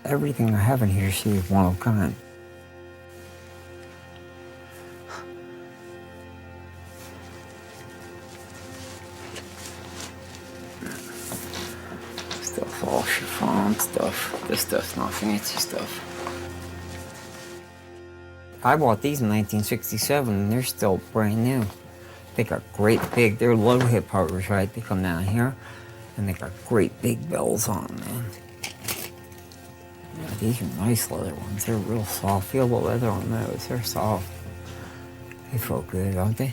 Everything I have in here, she is one of a kind. Stuff, all chiffon stuff. This stuff's not fancy stuff. I bought these in 1967, and they're still brand new. They got great big, they're low hip hovers, right? They come down here, and they got great big bells on them, man. Yeah, these are nice leather ones. They're real soft. Feel the leather on those. They're soft. They feel good, don't they?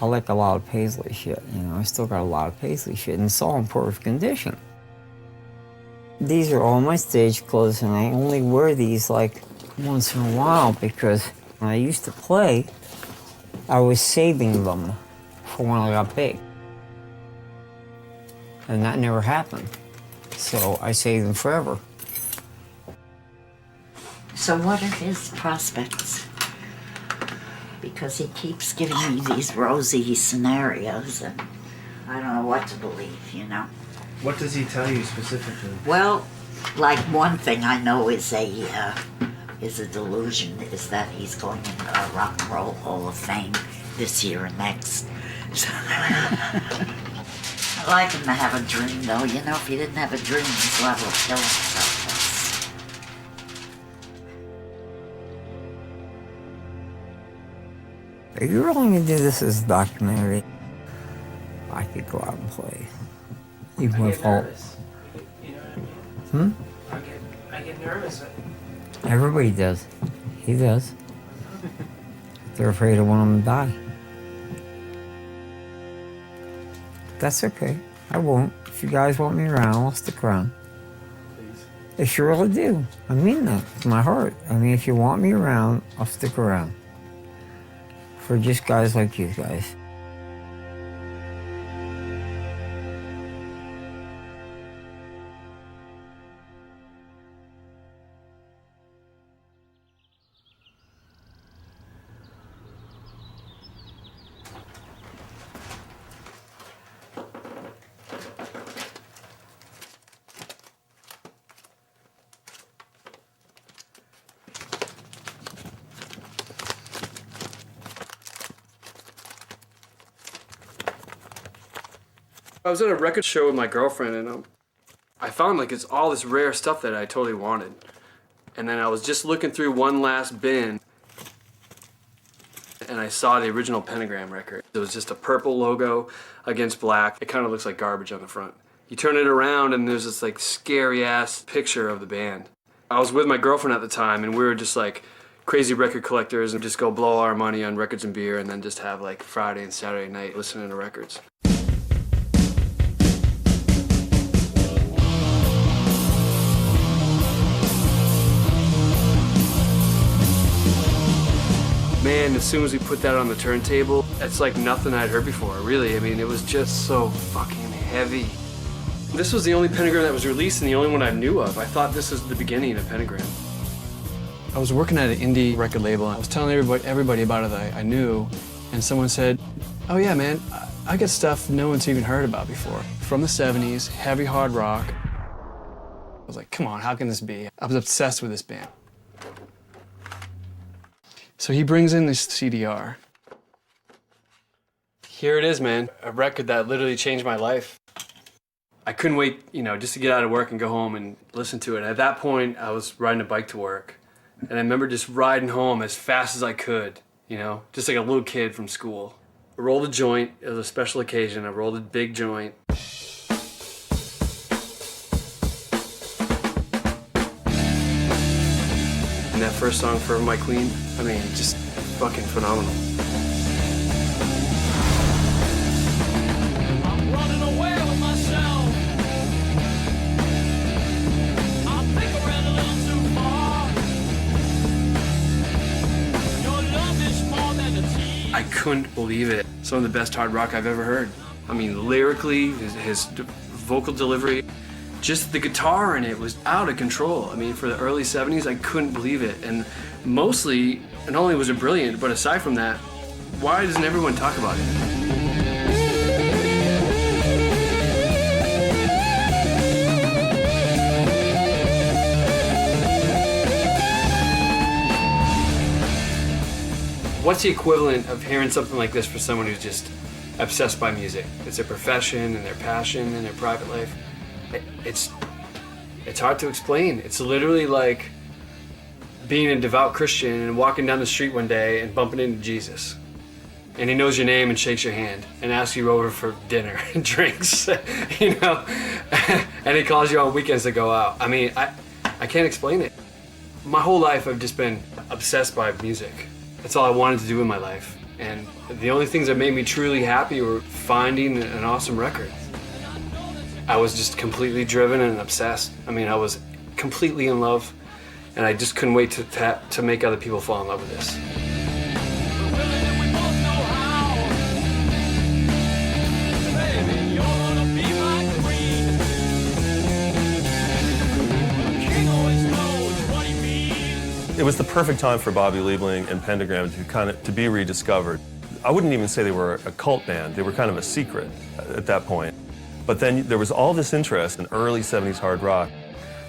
I like a lot of paisley shit, you know. I still got a lot of paisley shit, and it's all in perfect condition. These are all my stage clothes, and I only wear these like once in a while because when I used to play, I was saving them for when I got big. And that never happened. So I saved them forever. So what are his prospects? Because he keeps giving me these rosy scenarios, and I don't know what to believe, you know? What does he tell you specifically? Well, like one thing I know is a delusion, is that he's going in the Rock and Roll Hall of Fame this year and next. I like him to have a dream, though. You know, if he didn't have a dream, he's liable to kill himself. If you're really gonna do this as a documentary, I could go out and play. Even with all. You know, I get nervous. Everybody does. He does. They're afraid of one of them to die. That's okay. I won't. If you guys want me around, I'll stick around. Please. If you really do. I mean that with my heart. I mean, if you want me around, I'll stick around. For just guys like you guys. I was at a record show with my girlfriend, and I found like it's all this rare stuff that I totally wanted. And then I was just looking through one last bin, and I saw the original Pentagram record. It was just a purple logo against black. It kind of looks like garbage on the front. You turn it around, and there's this like scary ass picture of the band. I was with my girlfriend at the time, and we were just like crazy record collectors and just go blow all our money on records and beer, and then just have like Friday and Saturday night listening to records. Man, as soon as we put that on the turntable, it's like nothing I'd heard before, really. I mean, it was just so fucking heavy. This was the only Pentagram that was released and the only one I knew of. I thought this was the beginning of Pentagram. I was working at an indie record label, and I was telling everybody about it that I knew, and someone said, oh yeah, man, I get stuff no one's even heard about before. From the 70s, heavy hard rock. I was like, come on, how can this be? I was obsessed with this band. So he brings in this CDR. Here it is, man. A record that literally changed my life. I couldn't wait, you know, just to get out of work and go home and listen to it. At that point, I was riding a bike to work. And I remember just riding home as fast as I could, you know, just like a little kid from school. I rolled a joint. It was a special occasion. I rolled a big joint. And that first song, Forever My Queen, I mean, just fucking phenomenal. I'm running away with myself. I think I ran a little too far. Your love is more than a tease. I couldn't believe it. Some of the best hard rock I've ever heard. I mean, lyrically, his vocal delivery, just the guitar in it was out of control. I mean, for the early 70s, I couldn't believe it. And mostly, not only was it brilliant, but aside from that, why doesn't everyone talk about it? What's the equivalent of hearing something like this for someone who's just obsessed by music? It's their profession and their passion and their private life. It's hard to explain. It's literally like being a devout Christian and walking down the street one day and bumping into Jesus. And he knows your name and shakes your hand and asks you over for dinner and drinks, you know? And he calls you on weekends to go out. I mean, I can't explain it. My whole life I've just been obsessed by music. That's all I wanted to do in my life. And the only things that made me truly happy were finding an awesome record. I was just completely driven and obsessed. I mean, I was completely in love, and I just couldn't wait to make other people fall in love with this. It was the perfect time for Bobby Liebling and Pentagram to be rediscovered. I wouldn't even say they were a cult band. They were kind of a secret at that point. But then there was all this interest in early 70s hard rock.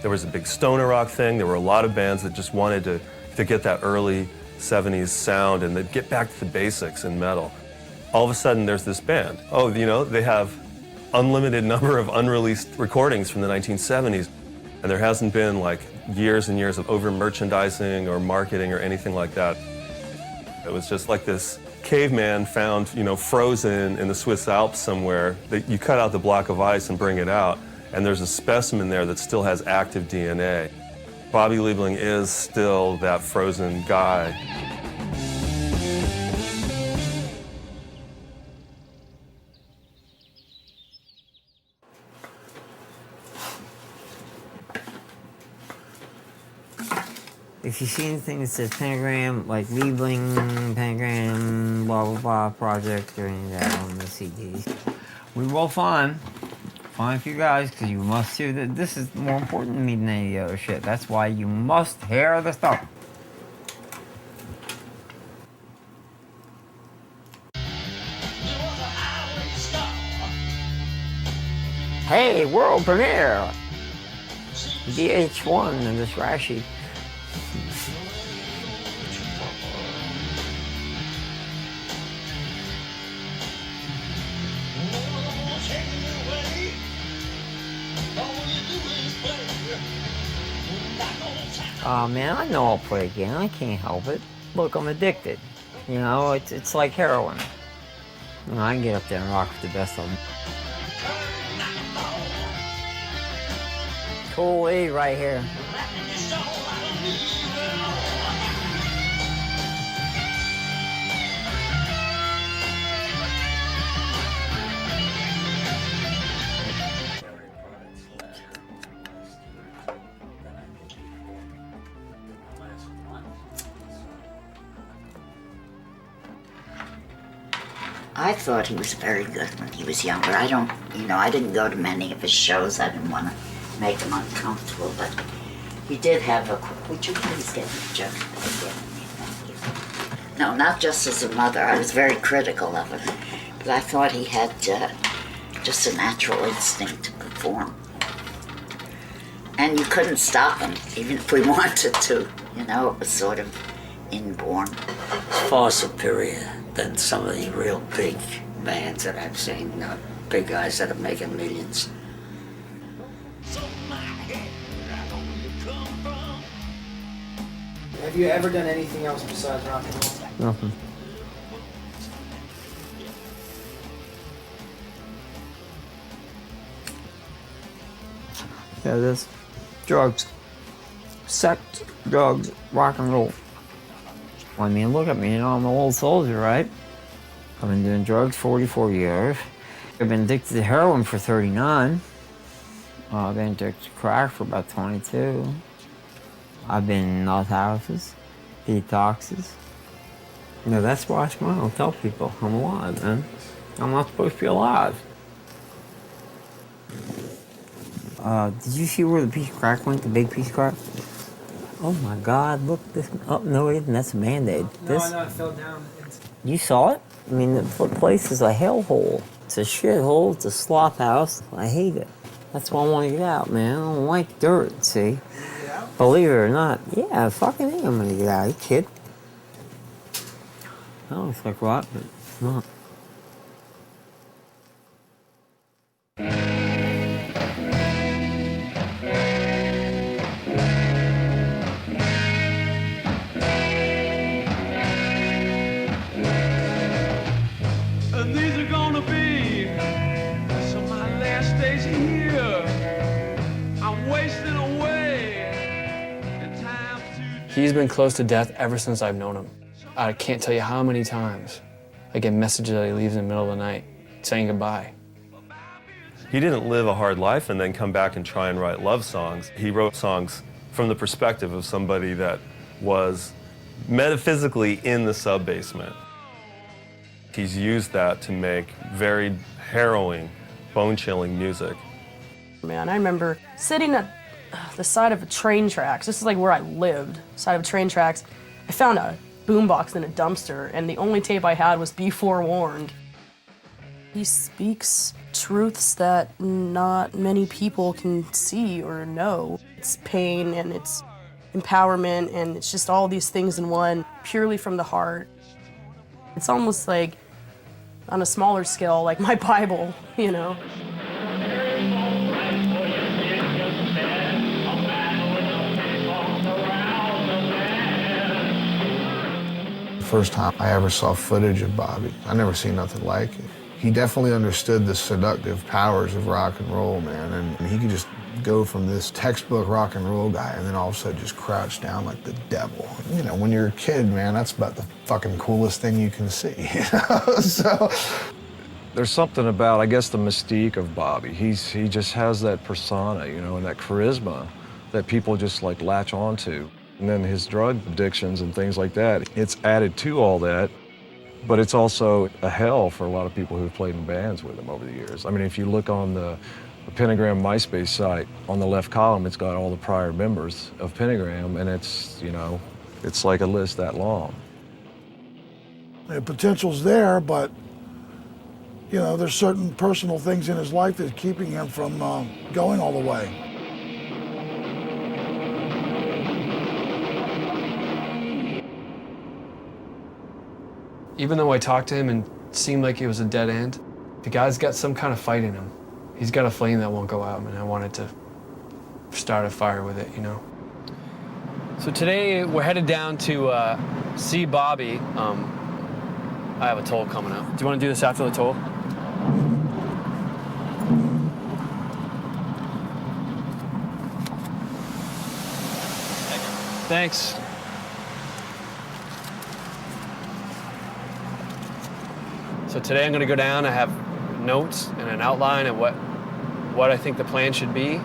There was a big stoner rock thing. There were a lot of bands that just wanted to get that early 70s sound and they'd get back to the basics in metal. All of a sudden there's this band. Oh, you know, they have unlimited number of unreleased recordings from the 1970s. And there hasn't been like years and years of over-merchandising or marketing or anything like that. It was just like this caveman found, you know, frozen in the Swiss Alps somewhere. You cut out the block of ice and bring it out, and there's a specimen there that still has active DNA. Bobby Liebling is still that frozen guy. If you see anything that says Pentagram, like Liebling, Pentagram, blah, blah, blah, project, or any of that on the CDs, we will find a few guys, because you must hear that this is more important to me than any of the other shit. That's why you must hear the stuff. Hey, world premiere! VH1 and this Rashi. Oh man, I know I'll play again. I can't help it. Look, I'm addicted. You know, it's like heroin. You know, I can get up there and rock with the best of them. Cool E right here. I thought he was very good when he was younger. I didn't go to many of his shows. I didn't want to make him uncomfortable, but he did have would you please get me a joke? Thank you. No, not just as a mother. I was very critical of him, but I thought he had just a natural instinct to perform. And you couldn't stop him, even if we wanted to. You know, it was sort of inborn. Far superior than some of the real big bands that I've seen, big guys that are making millions. Have you ever done anything else besides rock and roll? Nothing. Yeah, this drugs, sex, drugs, rock and roll. I mean, look at me, you know, I'm an old soldier, right? I've been doing drugs 44 years. I've been addicted to heroin for 39. I've been addicted to crack for about 22. I've been in nut houses, detoxes. You know, that's why I smile and tell people I'm alive, man. I'm not supposed to be alive. Did you see where the piece of crack went, the big piece of crack? Oh my God, look this. Oh, no, it isn't. That's a Band-Aid. No, I know, it fell down. You saw it? I mean, the place is a hellhole. It's a shithole. It's a sloth house. I hate it. That's why I want to get out, man. I don't like dirt, see? Get out? Believe it or not. Yeah, fucking A, I'm gonna get out. You kid? That looks like rock, but it's not. And these are gonna be some of my last days here. I'm wasting away in time to. He's been close to death ever since I've known him. I can't tell you how many times I get messages that he leaves in the middle of the night saying goodbye. He didn't live a hard life and then come back and try and write love songs. He wrote songs from the perspective of somebody that was metaphysically in the sub-basement. He's used that to make very harrowing, bone-chilling music. Man, I remember sitting at the side of a train tracks. This is like where I lived, side of train tracks. I found a boombox in a dumpster, and the only tape I had was Be Forewarned. He speaks truths that not many people can see or know. It's pain and it's empowerment, and it's just all these things in one, purely from the heart. It's almost like, on a smaller scale, like my Bible, you know? First time I ever saw footage of Bobby, I never seen nothing like it. He definitely understood the seductive powers of rock and roll, man, and he could just go from this textbook rock and roll guy and then all of a sudden just crouch down like the devil. You know, when you're a kid, man, that's about the fucking coolest thing you can see, you know? So there's something about, I guess, the mystique of Bobby. He just has that persona, you know, and that charisma that people just like latch onto. And then his drug addictions and things like that, it's added to all that, but it's also a hell for a lot of people who've played in bands with him over the years. I mean, if you look on the Pentagram MySpace site, on the left column, it's got all the prior members of Pentagram, and it's, you know, it's like a list that long. The potential's there, but, you know, there's certain personal things in his life that's keeping him from going all the way. Even though I talked to him and it seemed like it was a dead end, the guy's got some kind of fight in him. He's got a flame that won't go out, and I wanted to start a fire with it, you know? So today we're headed down to see Bobby. I have a toll coming up. Do you want to do this after the toll? Thanks. So today I'm going to go down. I have notes and an outline of what I think the plan should be.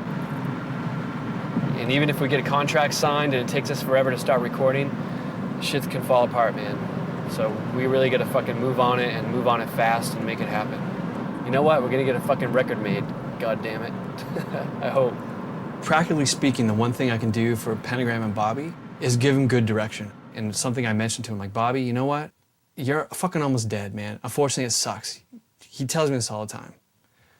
And even if we get a contract signed and it takes us forever to start recording, shit can fall apart, man. So we really got to fucking move on it and move on it fast and make it happen. You know what? We're going to get a fucking record made. God damn it. I hope. Practically speaking, the one thing I can do for Pentagram and Bobby is give him good direction. And something I mentioned to him, like, Bobby, you know what? You're fucking almost dead, man. Unfortunately, it sucks. He tells me this all the time.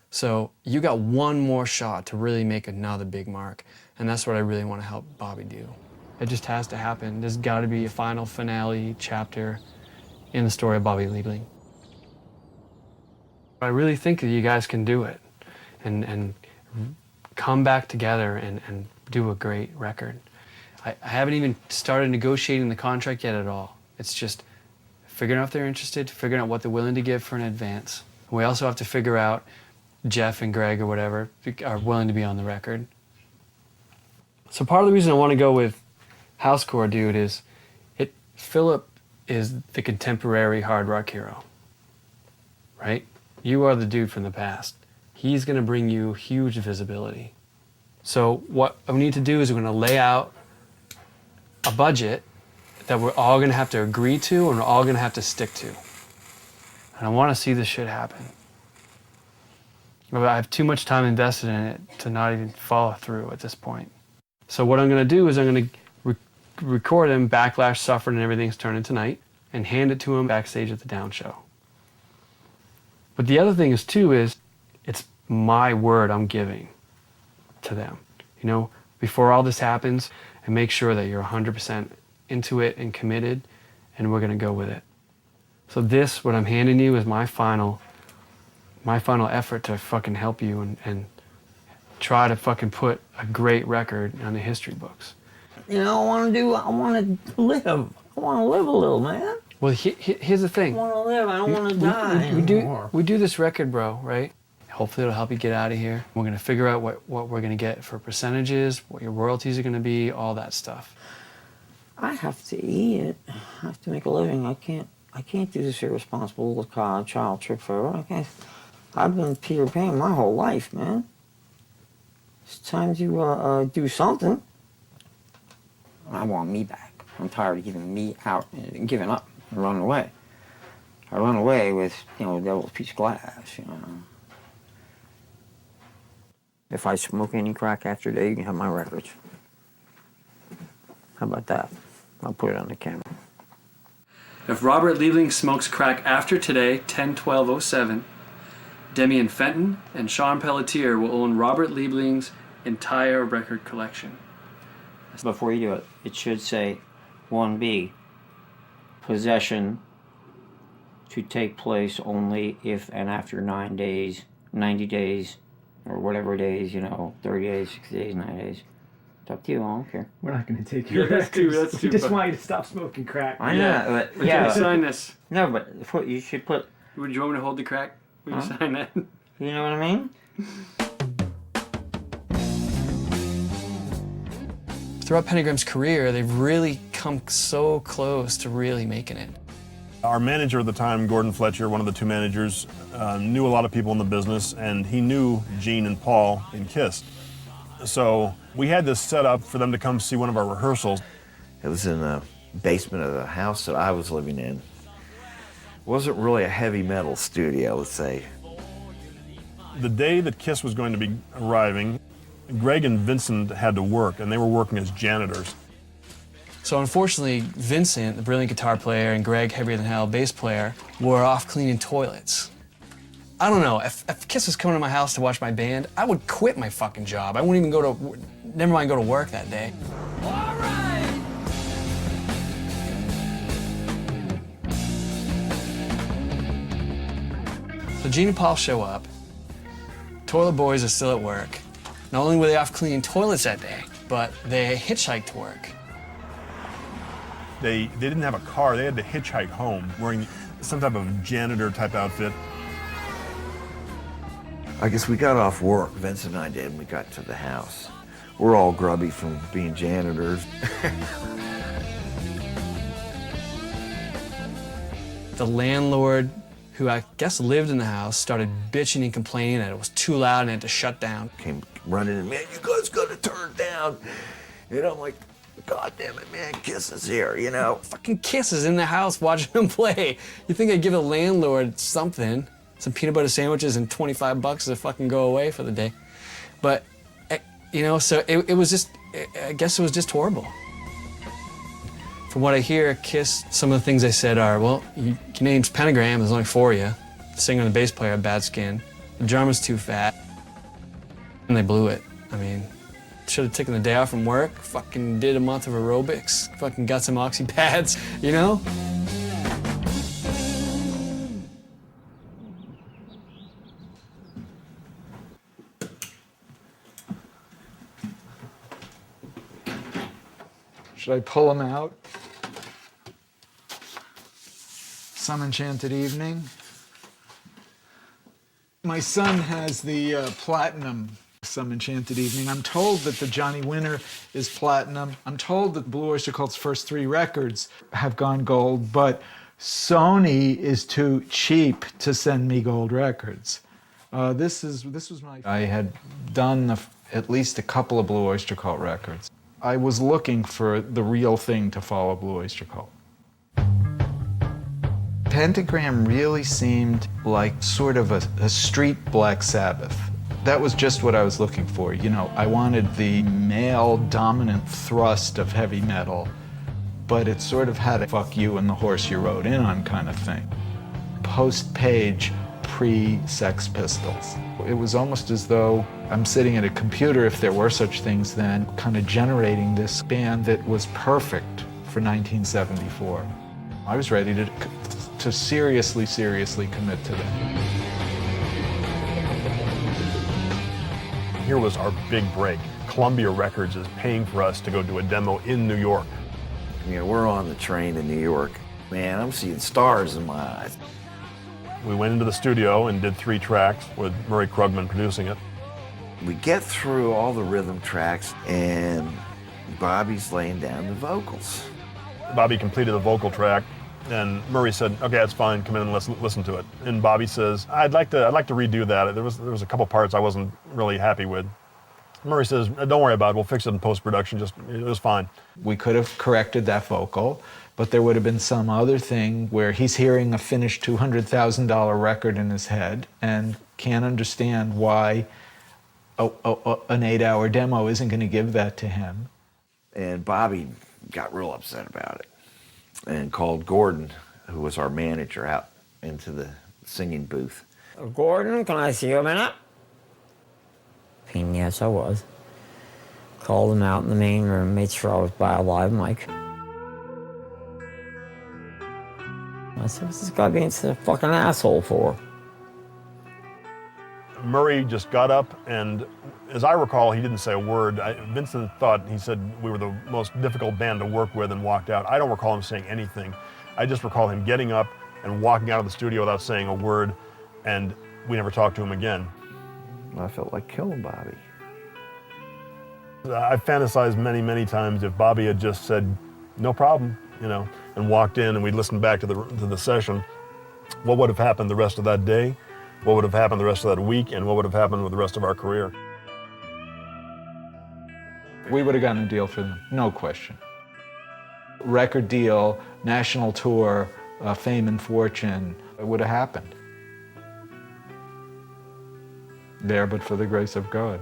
So you got one more shot to really make another big mark. And that's what I really want to help Bobby do. It just has to happen. There's got to be a final finale chapter in the story of Bobby Liebling. I really think that you guys can do it and come back together and do a great record. I haven't even started negotiating the contract yet at all. It's just figuring out if they're interested, figuring out what they're willing to give for an advance. We also have to figure out Jeff and Greg or whatever are willing to be on the record. So part of the reason I want to go with Housecore Dude is Philip is the contemporary hard rock hero, right? You are the dude from the past. He's going to bring you huge visibility. So what we need to do is we're going to lay out a budget that we're all going to have to agree to and we're all going to have to stick to. And I want to see this shit happen. But I have too much time invested in it to not even follow through at this point. So what I'm going to do is I'm going to record him, Backlash Suffered and Everything's Turning Tonight, and hand it to him backstage at the Down Show. But the other thing is, too, is it's my word I'm giving to them. You know, before all this happens, and make sure that you're 100% into it and committed, and we're going to go with it. So this, what I'm handing you, is my final effort to fucking help you and try to fucking put a great record on the history books. You know, I want to live. I want to live a little, man. Well, here's the thing. I want to live. I don't want to die anymore. We do this record, bro, right? Hopefully it'll help you get out of here. We're gonna figure out what we're gonna get for percentages, what your royalties are gonna be, all that stuff. I have to eat. I have to make a living. I can't do this irresponsible child trip forever. I've been Peter Pan my whole life, man. It's time to do something. I want me back. I'm tired of giving me out and giving up and running away. I run away with, you know, the devil's piece of glass, you know. If I smoke any crack after today, you can have my records. How about that? I'll put it on the camera. If Robert Liebling smokes crack after today, 10/12/07, Demian Fenton and Sean Pelletier will own Robert Liebling's entire record collection. Before you do it, it should say 1B, possession to take place only if and after 9 days, 90 days, or whatever days, you know, 30 days, 60 days, 9 days. It's up to you, I don't care. We're not going to take your That's too We just fun. want you to stop smoking crack. I know, but yeah. Sign this. No, but you should put, Would you want me to hold the crack? Will you sign that? you know what I mean? Throughout Pentagram's career, they've really come so close to really making it. Our manager at the time, Gordon Fletcher, one of the two managers, knew a lot of people in the business, and he knew Gene and Paul in KISS. So we had this set up for them to come see one of our rehearsals. It was in the basement of the house that I was living in. It wasn't really a heavy metal studio, let's say. The day that KISS was going to be arriving, Greg and Vincent had to work, and they were working as janitors. So unfortunately, Vincent, the brilliant guitar player, and Greg, heavier than hell, bass player, were off cleaning toilets. I don't know, if KISS was coming to my house to watch my band, I would quit my fucking job. I wouldn't even never mind go to work that day. So Gene and Paul show up. Toilet boys are still at work. Not only were they off cleaning toilets that day, but they hitchhiked to work. They didn't have a car, they had to hitchhike home wearing some type of janitor type outfit. I guess we got off work, Vince and I did, and we got to the house. We're all grubby from being janitors. The landlord, who I guess lived in the house, started bitching and complaining that it was too loud and had to shut down. Came running in, man, you guys gotta turn it down. And I'm like, God damn it, man, KISS is here, you know? Fucking KISS is in the house watching them play. You think I'd give the landlord something, some peanut butter sandwiches and $25 to fucking go away for the day. But, you know, so it was just, I guess it was just horrible. From what I hear, KISS, some of the things they said are, well, your name's Pentagram, there's only 4 of you. The singer and the bass player have bad skin. The drummer's too fat. And they blew it. I mean, should have taken the day off from work, fucking did a month of aerobics, fucking got some oxy pads, you know? Should I pull them out? Some Enchanted Evening. My son has the platinum Some Enchanted Evening. I'm told that the Johnny Winter is platinum. I'm told that Blue Oyster Cult's first 3 records have gone gold, but Sony is too cheap to send me gold records. This was my... I had done at least a couple of Blue Oyster Cult records. I was looking for the real thing to follow Blue Oyster Cult. Pentagram really seemed like sort of a street Black Sabbath. That was just what I was looking for. You know, I wanted the male dominant thrust of heavy metal, but it sort of had a fuck you and the horse you rode in on kind of thing. Post-Page, pre-Sex Pistols. It was almost as though I'm sitting at a computer, if there were such things then, kind of generating this band that was perfect for 1974. I was ready to to seriously commit to them. Here was our big break. Columbia Records is paying for us to go do a demo in New York. You know, we're on the train in New York. Man, I'm seeing stars in my eyes. We went into the studio and did 3 tracks with Murray Krugman producing it. We get through all the rhythm tracks and Bobby's laying down the vocals. Bobby completed the vocal track and Murray said, okay, that's fine, come in and listen to it. And Bobby says, I'd like to redo that. There was a couple parts I wasn't really happy with. Murray says, don't worry about it, we'll fix it in post-production, it was fine. We could have corrected that vocal, but there would have been some other thing where he's hearing a finished $200,000 record in his head and can't understand why an 8-hour demo isn't going to give that to him. And Bobby got real upset about it and called Gordon, who was our manager, out into the singing booth. Gordon, can I see you a minute? And yes, I was. Called him out in the main room, made sure I was by a live mic. I said, what's this guy being such a fucking asshole for? Murray just got up and, as I recall, he didn't say a word. Vincent thought, he said we were the most difficult band to work with and walked out. I don't recall him saying anything. I just recall him getting up and walking out of the studio without saying a word, and we never talked to him again. I felt like killing Bobby. I've fantasized many, many times if Bobby had just said, no problem, you know, and walked in and we'd listened back to the session, what would have happened the rest of that day? What would have happened the rest of that week, and what would have happened with the rest of our career? We would have gotten a deal for them, no question. Record deal, national tour, fame and fortune, it would have happened. There but for the grace of God.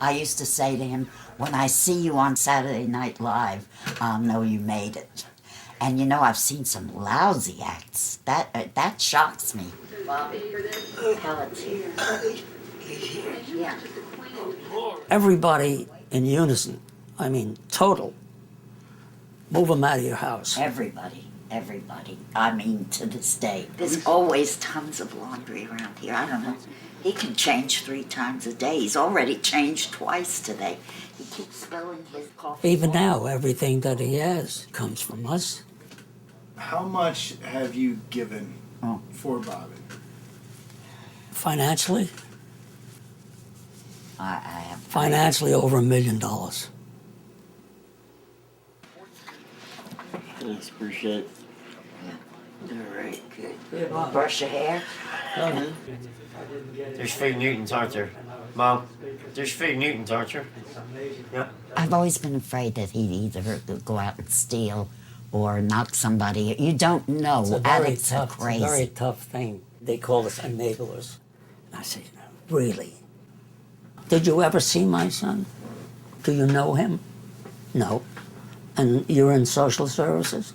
I used to say to him, when I see you on Saturday Night Live, I'll know you made it. And you know, I've seen some lousy acts. That shocks me. Bobby, Pellet's here. Yeah. Everybody in unison, I mean, total. Move them out of your house. Everybody. I mean, to this day. There's always tons of laundry around here. I don't know. He can change 3 times a day. He's already changed twice today. He keeps spilling his coffee. Even now, everything that he has comes from us. How much have you given for Bobby? Financially? I have. Financially, over $1 million. Thanks, appreciate it. All right, good. You want to brush your hair? There's Fig Newtons, aren't there? Mom, there's Fig Newtons, aren't there? Yeah. I've always been afraid that he'd either go out and steal or knock somebody. You don't know. It's a very Addicts are tough, crazy. It's a very tough thing. They call us enablers. And I say, really? Did you ever see my son? Do you know him? No. And you're in social services?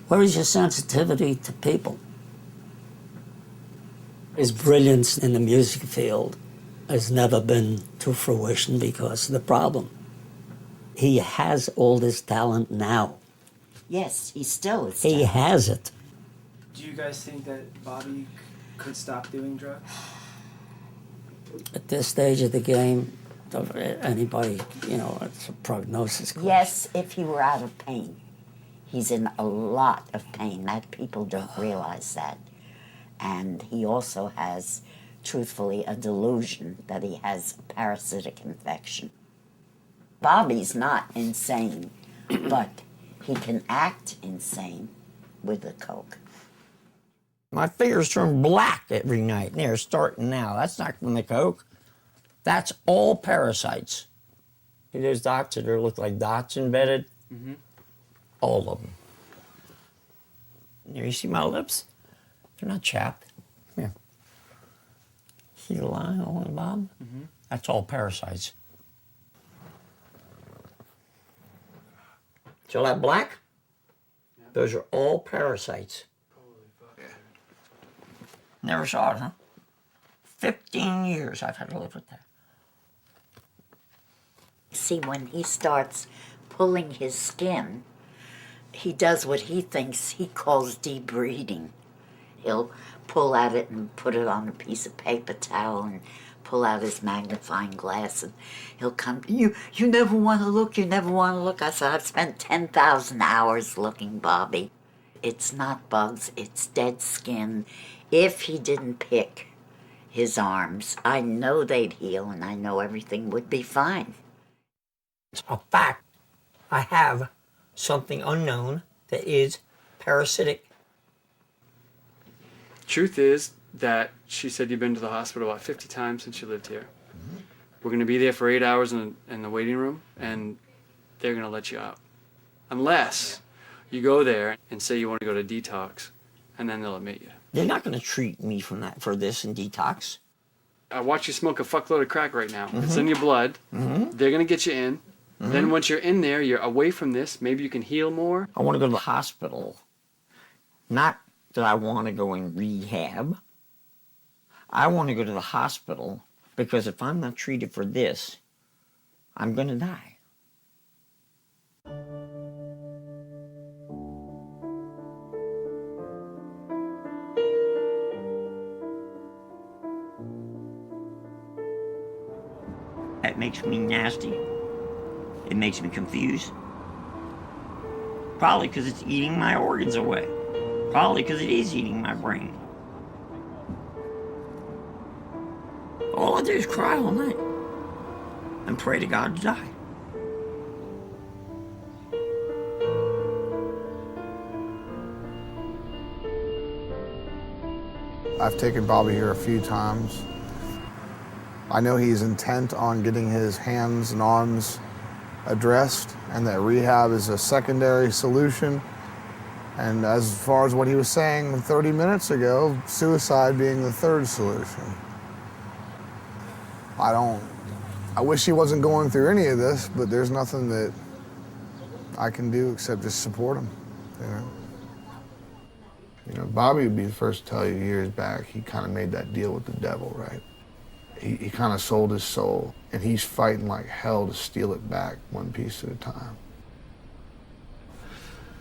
Where is your sensitivity to people? His brilliance in the music field has never been to fruition because of the problem. He has all this talent now. Yes, he still is. He has it. Do you guys think that Bobby could stop doing drugs? At this stage of the game, anybody, you know, it's a prognosis question. Yes, if he were out of pain. He's in a lot of pain. That people don't realize that. And he also has, truthfully, a delusion that he has a parasitic infection. Bobby's not insane, but he can act insane with the coke. My fingers turn black every night, and they're starting now. That's not from the coke. That's all parasites. See those dots that look like dots embedded? Mm-hmm. All of them. Here, you see my lips? They're not chapped. Here. See the line on the bottom? Mm-hmm. That's all parasites. See all that black? Yeah. Those are all parasites. Never saw it, huh? 15 years I've had to live with that. See, when he starts pulling his skin, he does what he thinks he calls debreeding. He'll pull at it and put it on a piece of paper towel and pull out his magnifying glass, and he'll come, you never want to look, you never want to look. I said, I've spent 10,000 hours looking, Bobby. It's not bugs, it's dead skin. If he didn't pick his arms, I know they'd heal and I know everything would be fine. It's a fact. I have something unknown that is parasitic. Truth is that she said you've been to the hospital about 50 times since you lived here. We're going to be there for 8 hours in the waiting room, and they're going to let you out. Unless you go there and say you want to go to detox, and then they'll admit you. They're not going to treat me for this in detox. I watch you smoke a fuckload of crack right now. It's in your blood. They're going to get you in. Then once you're in there, you're away from this. Maybe you can heal more. I want to go to the hospital. Not that I want to go in rehab. I want to go to the hospital because if I'm not treated for this, I'm going to die. That makes me nasty. It makes me confused. Probably because it's eating my organs away. Probably because it is eating my brain. All I do is cry all night and pray to God to die. I've taken Bobby here a few times. I know he's intent on getting his hands and arms addressed, and that rehab is a secondary solution. And as far as what he was saying 30 minutes ago, suicide being the third solution. I wish he wasn't going through any of this, but there's nothing that I can do except just support him, You know, Bobby would be the first to tell you years back, he kind of made that deal with the devil, right? He kind of sold his soul, and he's fighting like hell to steal it back one piece at a time.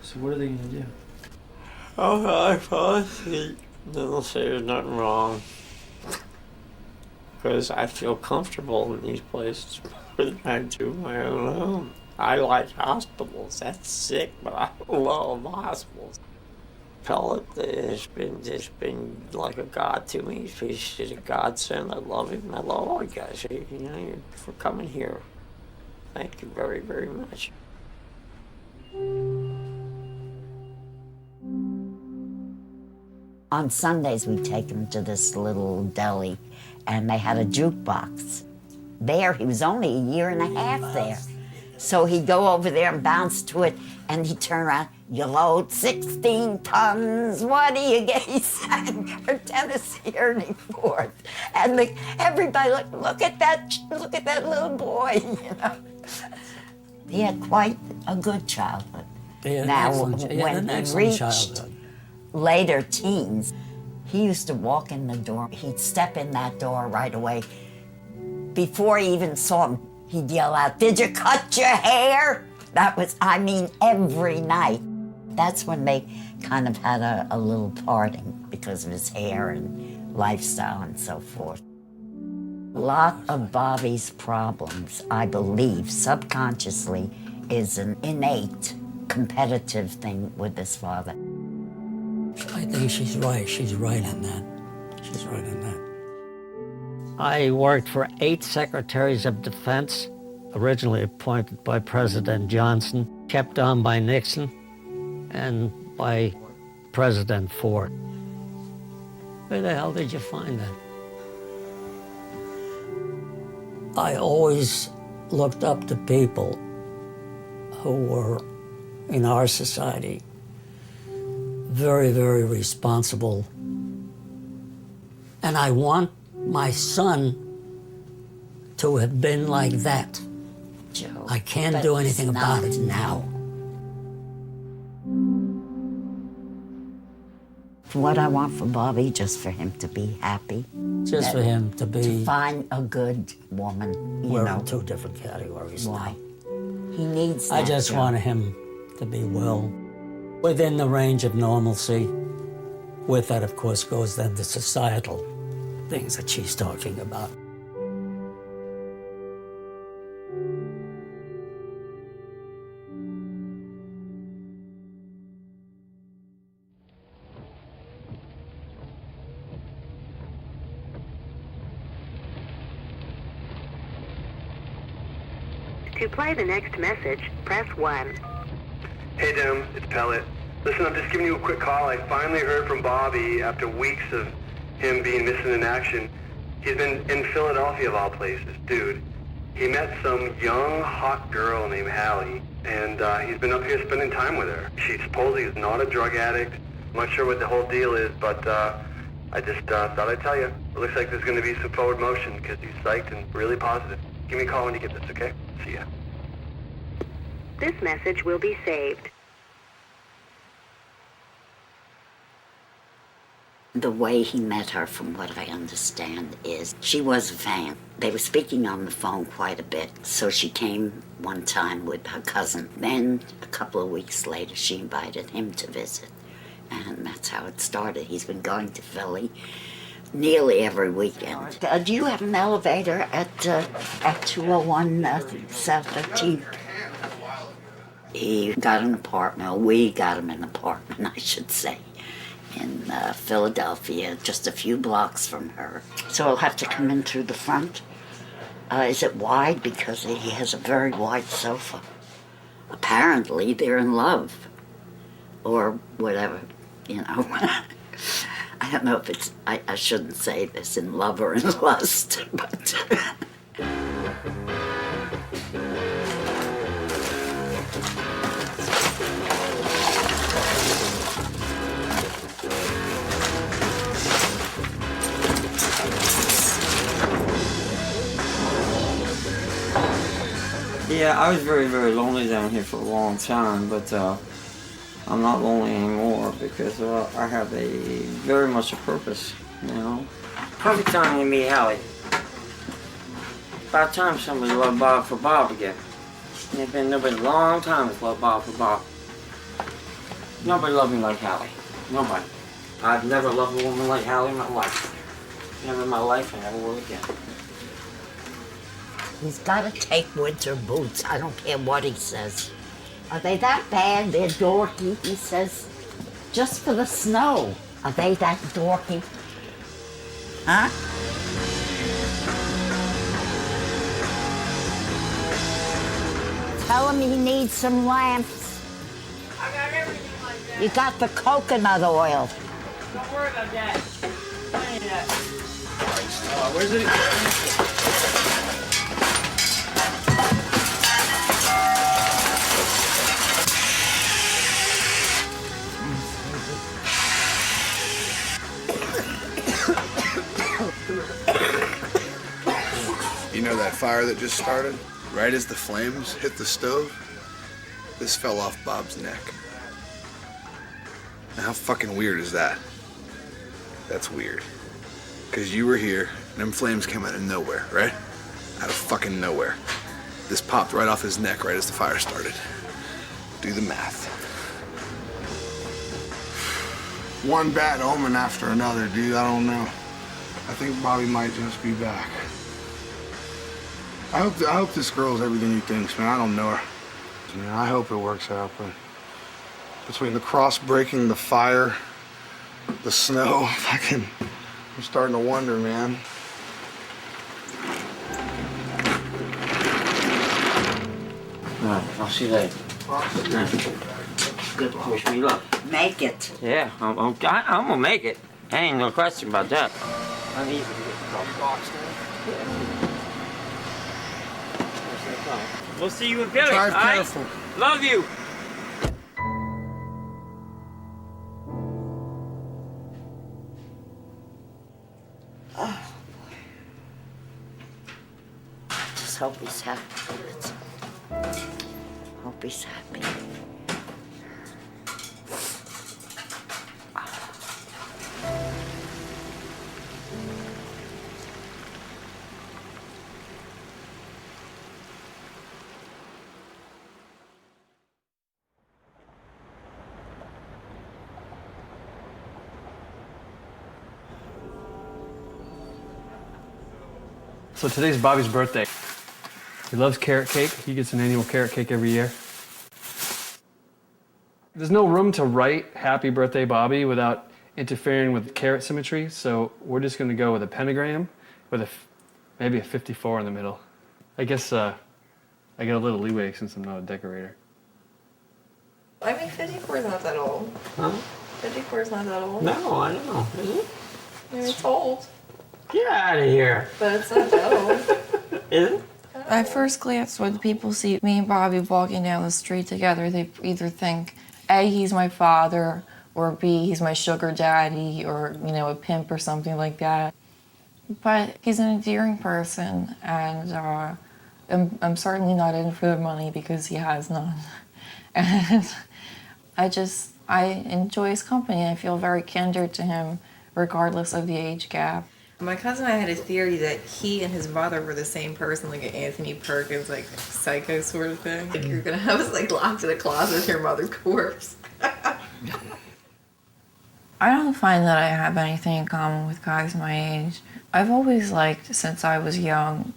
So what are they gonna do? Oh, I fall asleep. They'll say there's nothing wrong. Because I feel comfortable in these places more than I do my own home. I like hospitals. That's sick, but I love hospitals. Pellet has been like a god to me. He's a godsend. I love him. I love all you guys. You know, for coming here. Thank you very, very much. On Sundays, we take him to this little deli, and they had a jukebox. There, he was only a year and a half there. So he'd go over there and bounce to it, and he'd turn around, you load 16 tons, what do you get? He sang for Tennessee Ernie Ford. And everybody look at that little boy, you know. He had quite a good childhood. Now, when he reached later teens, he used to walk in the door. He'd step in that door right away. Before he even saw him, he'd yell out, "Did you cut your hair?" That was, I mean, every night. That's when they kind of had a little parting because of his hair and lifestyle and so forth. A lot of Bobby's problems, I believe, subconsciously, is an innate competitive thing with his father. I think she's right. She's right on that. She's right on that. I worked for 8 secretaries of defense, originally appointed by President Johnson, kept on by Nixon, and by President Ford. Where the hell did you find that? I always looked up to people who were, in our society, very, very responsible. And I want my son to have been like that. Joe, I can't do anything about it now. What I want for Bobby, just for him to be happy. Just for him to be. To find a good woman, you We're know. in two different categories Why? now. He needs that. I just Joe. want him to be well, within the range of normalcy. With that, of course, goes then the societal things that she's talking about. To play the next message, press 1. Hey, Dem, it's Pellet. Listen, I'm just giving you a quick call. I finally heard from Bobby after weeks of him being missing in action. He's been in Philadelphia, of all places. Dude, he met some young, hot girl named Hallie, and he's been up here spending time with her. She supposedly is not a drug addict. I'm not sure what the whole deal is, but I just thought I'd tell you. It looks like there's going to be some forward motion because he's psyched and really positive. Give me a call when you get this, okay? See ya. This message will be saved. The way he met her, from what I understand, is she was a fan. They were speaking on the phone quite a bit, so she came one time with her cousin. Then, a couple of weeks later, she invited him to visit, and that's how it started. He's been going to Philly nearly every weekend. Do you have an elevator at 201 South 13th? He got an apartment, we got him an apartment, I should say, in Philadelphia, just a few blocks from her. So he'll have to come in through the front. Is it wide? Because he has a very wide sofa. Apparently they're in love, or whatever, you know. I don't know if it's, I shouldn't say this, in love or in lust, but... Yeah, I was very, very lonely down here for a long time, but I'm not lonely anymore because I have a very much a purpose, you know. Perfect time to meet Hallie. About time somebody loved Bob for Bob again. There's been nobody a long time that's loved Bob for Bob. Nobody loved me like Hallie. Nobody. I've never loved a woman like Hallie in my life. Never in my life, I never will again. He's got to take winter boots. I don't care what he says. Are they that bad? They're dorky, he says. Just for the snow. Are they that dorky? Huh? Tell him he needs some lamps. I got everything like that. You got the coconut oil. Don't worry about that. I need that. Where's it? You know that fire that just started? Right as the flames hit the stove, this fell off Bob's neck. Now, how fucking weird is that? That's weird. Because you were here, and them flames came out of nowhere, right? Out of fucking nowhere. This popped right off his neck right as the fire started. Do the math. One bad omen after another, dude. I don't know. I think Bobby might just be back. I hope this girl's everything he thinks, man. I don't know her. Man, I hope it works out, but between the cross breaking, the fire, the snow, I'm starting to wonder, man. Alright, I'll see you later. Good, wish me luck. Make it. Yeah, I'm gonna make it. Ain't no question about that. I'm easy to get the box there. We'll see you in Philly. Drive all right? careful. Love you. Just hope he's happy. Hope he's happy. So today's Bobby's birthday. He loves carrot cake. He gets an annual carrot cake every year. There's no room to write Happy Birthday, Bobby without interfering with carrot symmetry, so we're just gonna go with a pentagram with maybe a 54 in the middle. I guess I get a little leeway since I'm not a decorator. I mean, 54 is not that old. Huh? 54 is not that old. No, I don't know. Is it? I mean, it's old, Get out of here. but it's not that old. Is it? At first glance, when people see me and Bobby walking down the street together, they either think, A, he's my father, or B, he's my sugar daddy, or, you know, a pimp or something like that. But he's an endearing person, and I'm certainly not in for the money because he has none. And I enjoy his company. I feel very kindred to him, regardless of the age gap. My cousin and I had a theory that he and his mother were the same person, like an Anthony Perkins, like psycho sort of thing. Like you're gonna have us like locked in a closet with your mother's corpse. I don't find that I have anything in common with guys my age. I've always liked, since I was young,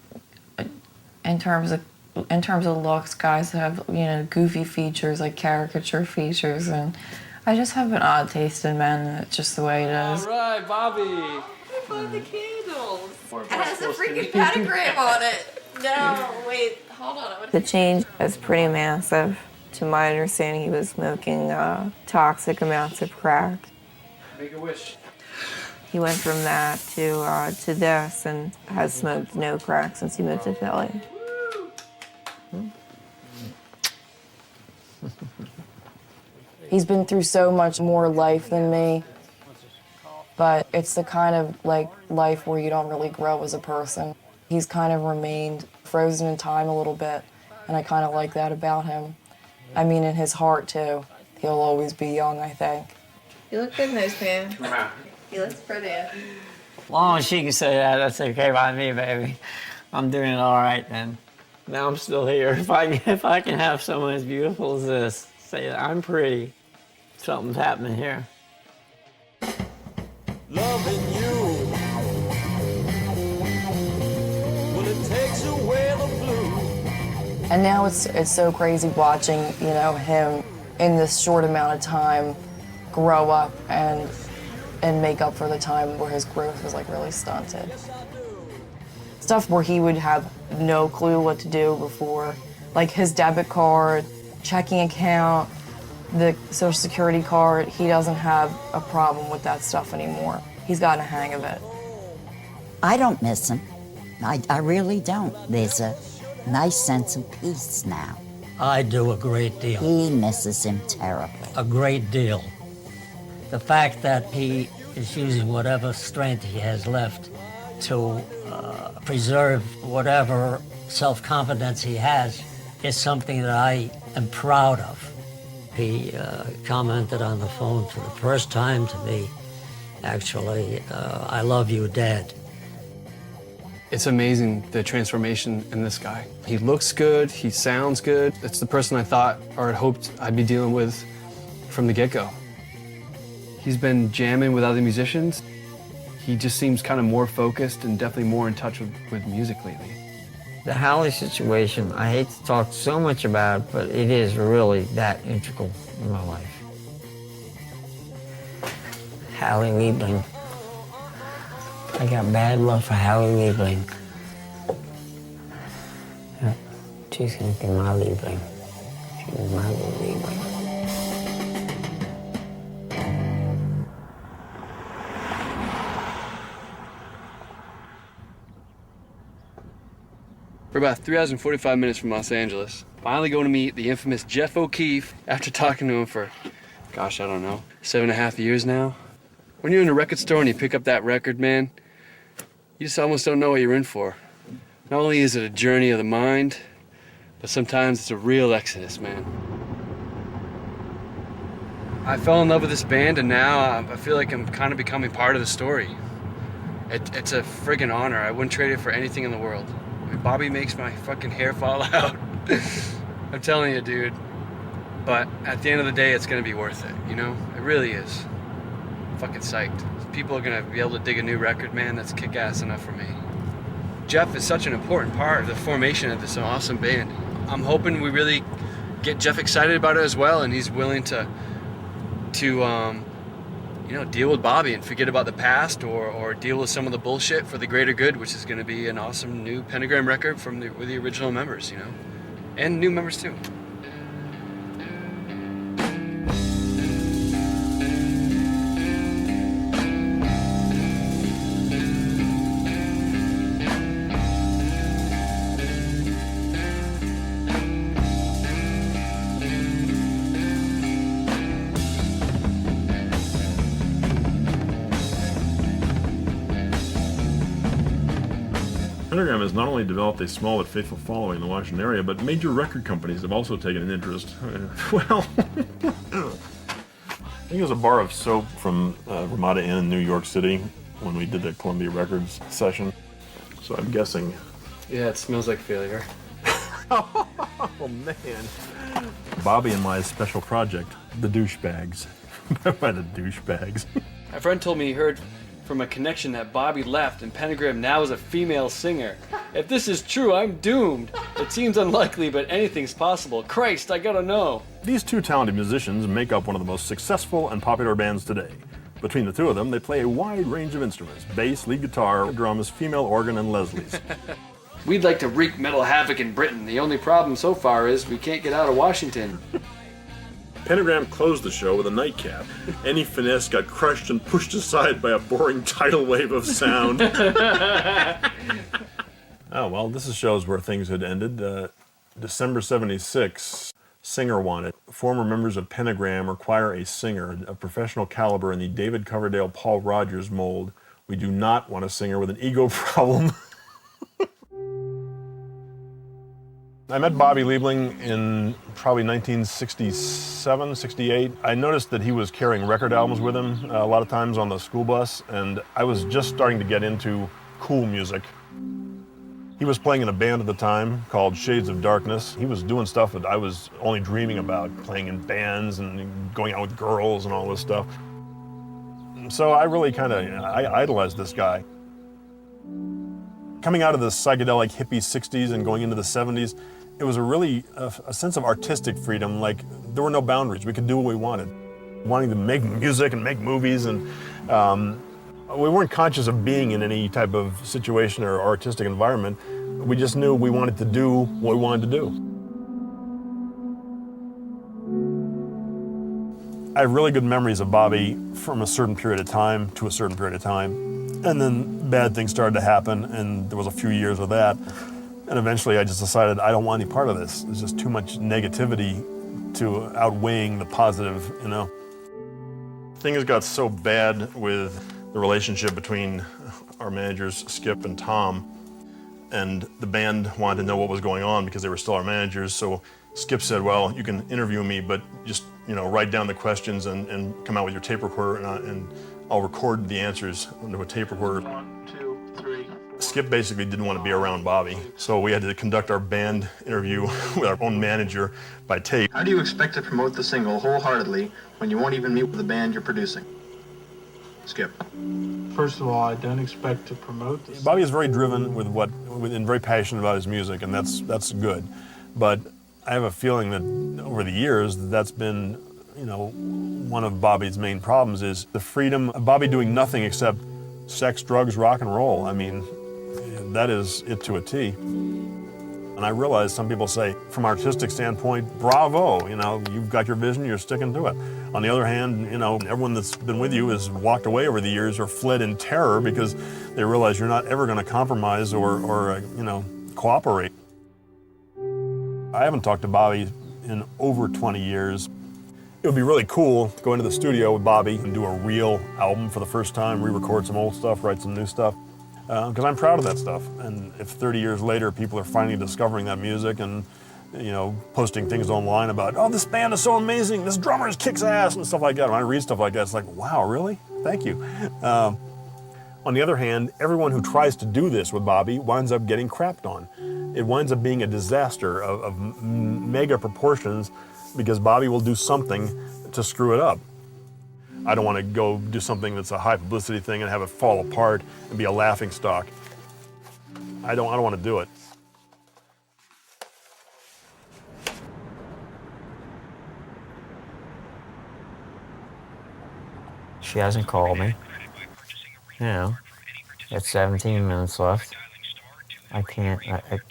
in terms of looks, guys that have, you know, goofy features, like caricature features, and I just have an odd taste in men, and it's just the way it is. All right, Bobby. I found the candles. It has a freaking pentagram on it. No, wait, hold on. The change is pretty massive. To my understanding, he was smoking toxic amounts of crack. Make a wish. He went from that to this, and has smoked no crack since he moved to Philly. He's been through so much more life than me, but it's the kind of like life where you don't really grow as a person. He's kind of remained frozen in time a little bit, and I kind of like that about him. I mean, in his heart too. He'll always be young, I think. You look good in those pants. He looks pretty. As long as she can say that, that's okay by me, baby. I'm doing all right then. Now I'm still here. If I can have someone as beautiful as this say that I'm pretty, something's happening here. Loving you. Well, it takes away the blue. And now it's so crazy watching, you know, him in this short amount of time grow up and make up for the time where his growth was like really stunted. Stuff where he would have no clue what to do before, like his debit card, checking account, the Social Security card. He doesn't have a problem with that stuff anymore. He's gotten a hang of it. I don't miss him. I really don't. There's a nice sense of peace now. I do a great deal. He misses him terribly. A great deal. The fact that he is using whatever strength he has left to preserve whatever self-confidence he has is something that I am proud of. He commented on the phone for the first time to me, actually, I love you, Dad. It's amazing, the transformation in this guy. He looks good, he sounds good. It's the person I thought or had hoped I'd be dealing with from the get-go. He's been jamming with other musicians. He just seems kind of more focused and definitely more in touch with music lately. The Hallie situation, I hate to talk so much about it, but it is really that integral in my life. Hallie Liebling. I got bad love for Hallie Liebling. Yeah, she's gonna be my Liebling. She's my little Liebling. We're about 3 hours and 45 minutes from Los Angeles. Finally going to meet the infamous Jeff O'Keefe after talking to him for, gosh, I don't know, 7.5 years now. When you're in a record store and you pick up that record, man, you just almost don't know what you're in for. Not only is it a journey of the mind, but sometimes it's a real exodus, man. I fell in love with this band, and now I feel like I'm kind of becoming part of the story. It's a friggin' honor. I wouldn't trade it for anything in the world. Bobby makes my fucking hair fall out. I'm telling you, dude. But at the end of the day, it's gonna be worth it, you know? It really is. I'm fucking psyched. People are gonna be able to dig a new record, man. That's kick-ass enough for me. Jeff is such an important part of the formation of this awesome band. I'm hoping we really get Jeff excited about it as well, and he's willing to deal with Bobby and forget about the past, or deal with some of the bullshit for the greater good, which is going to be an awesome new Pentagram record with the original members, and new members too. Pentagram has not only developed a small but faithful following in the Washington area, but major record companies have also taken an interest. Well, I think it was a bar of soap from Ramada Inn in New York City when we did the Columbia Records session. So I'm guessing. Yeah, it smells like failure. Oh, man. Bobby and my special project, the douchebags. By the douchebags. My friend told me he heard from a connection that Bobby left and Pentagram now is a female singer. If this is true, I'm doomed. It seems unlikely, but anything's possible. Christ, I gotta know. These two talented musicians make up one of the most successful and popular bands today. Between the two of them, they play a wide range of instruments: bass, lead guitar, drums, female organ, and Leslie's. We'd like to wreak metal havoc in Britain. The only problem so far is we can't get out of Washington. Pentagram closed the show with a nightcap. Any finesse got crushed and pushed aside by a boring tidal wave of sound. Oh, well, this shows where things had ended. December 76, singer wanted. Former members of Pentagram require a singer of professional caliber in the David Coverdale, Paul Rogers mold. We do not want a singer with an ego problem. I met Bobby Liebling in probably 1967, 68. I noticed that he was carrying record albums with him a lot of times on the school bus, and I was just starting to get into cool music. He was playing in a band at the time called Shades of Darkness. He was doing stuff that I was only dreaming about, playing in bands and going out with girls and all this stuff. So I really I idolized this guy. Coming out of the psychedelic hippie 60s and going into the 70s, it was a sense of artistic freedom. Like, there were no boundaries. We could do what we wanted. Wanting to make music and make movies, and we weren't conscious of being in any type of situation or artistic environment. We just knew we wanted to do what we wanted to do. I have really good memories of Bobby from a certain period of time to a certain period of time. And then bad things started to happen, and there was a few years of that. And eventually I just decided I don't want any part of this. There's just too much negativity to outweighing the positive, Things got so bad with the relationship between our managers, Skip and Tom, and the band wanted to know what was going on because they were still our managers. So Skip said, well, you can interview me, but just, write down the questions and come out with your tape recorder, and I'll record the answers into a tape recorder. 1, 2, 3. Skip basically didn't want to be around Bobby, so we had to conduct our band interview with our own manager by tape. How do you expect to promote the single wholeheartedly when you won't even meet with the band you're producing? Skip. First of all, I don't expect to promote this. Bobby is very driven and very passionate about his music, and that's good. But I have a feeling that over the years that's been, one of Bobby's main problems is the freedom of Bobby doing nothing except sex, drugs, rock and roll. I mean, that is it to a T. And I realize some people say, from an artistic standpoint, bravo, you've got your vision, you're sticking to it. On the other hand, everyone that's been with you has walked away over the years or fled in terror because they realize you're not ever going to compromise or cooperate. I haven't talked to Bobby in over 20 years. It would be really cool to go into the studio with Bobby and do a real album for the first time, re-record some old stuff, write some new stuff, because I'm proud of that stuff. And if 30 years later people are finally discovering that music and, posting things online about, oh, this band is so amazing, this drummer kicks ass and stuff like that. When I read stuff like that, it's like, wow, really? Thank you. On the other hand, everyone who tries to do this with Bobby winds up getting crapped on. It winds up being a disaster of mega proportions because Bobby will do something to screw it up. I don't want to go do something that's a high publicity thing and have it fall apart and be a laughingstock. I don't want to do it. She hasn't called me. You know, it's 17 minutes left. I can't,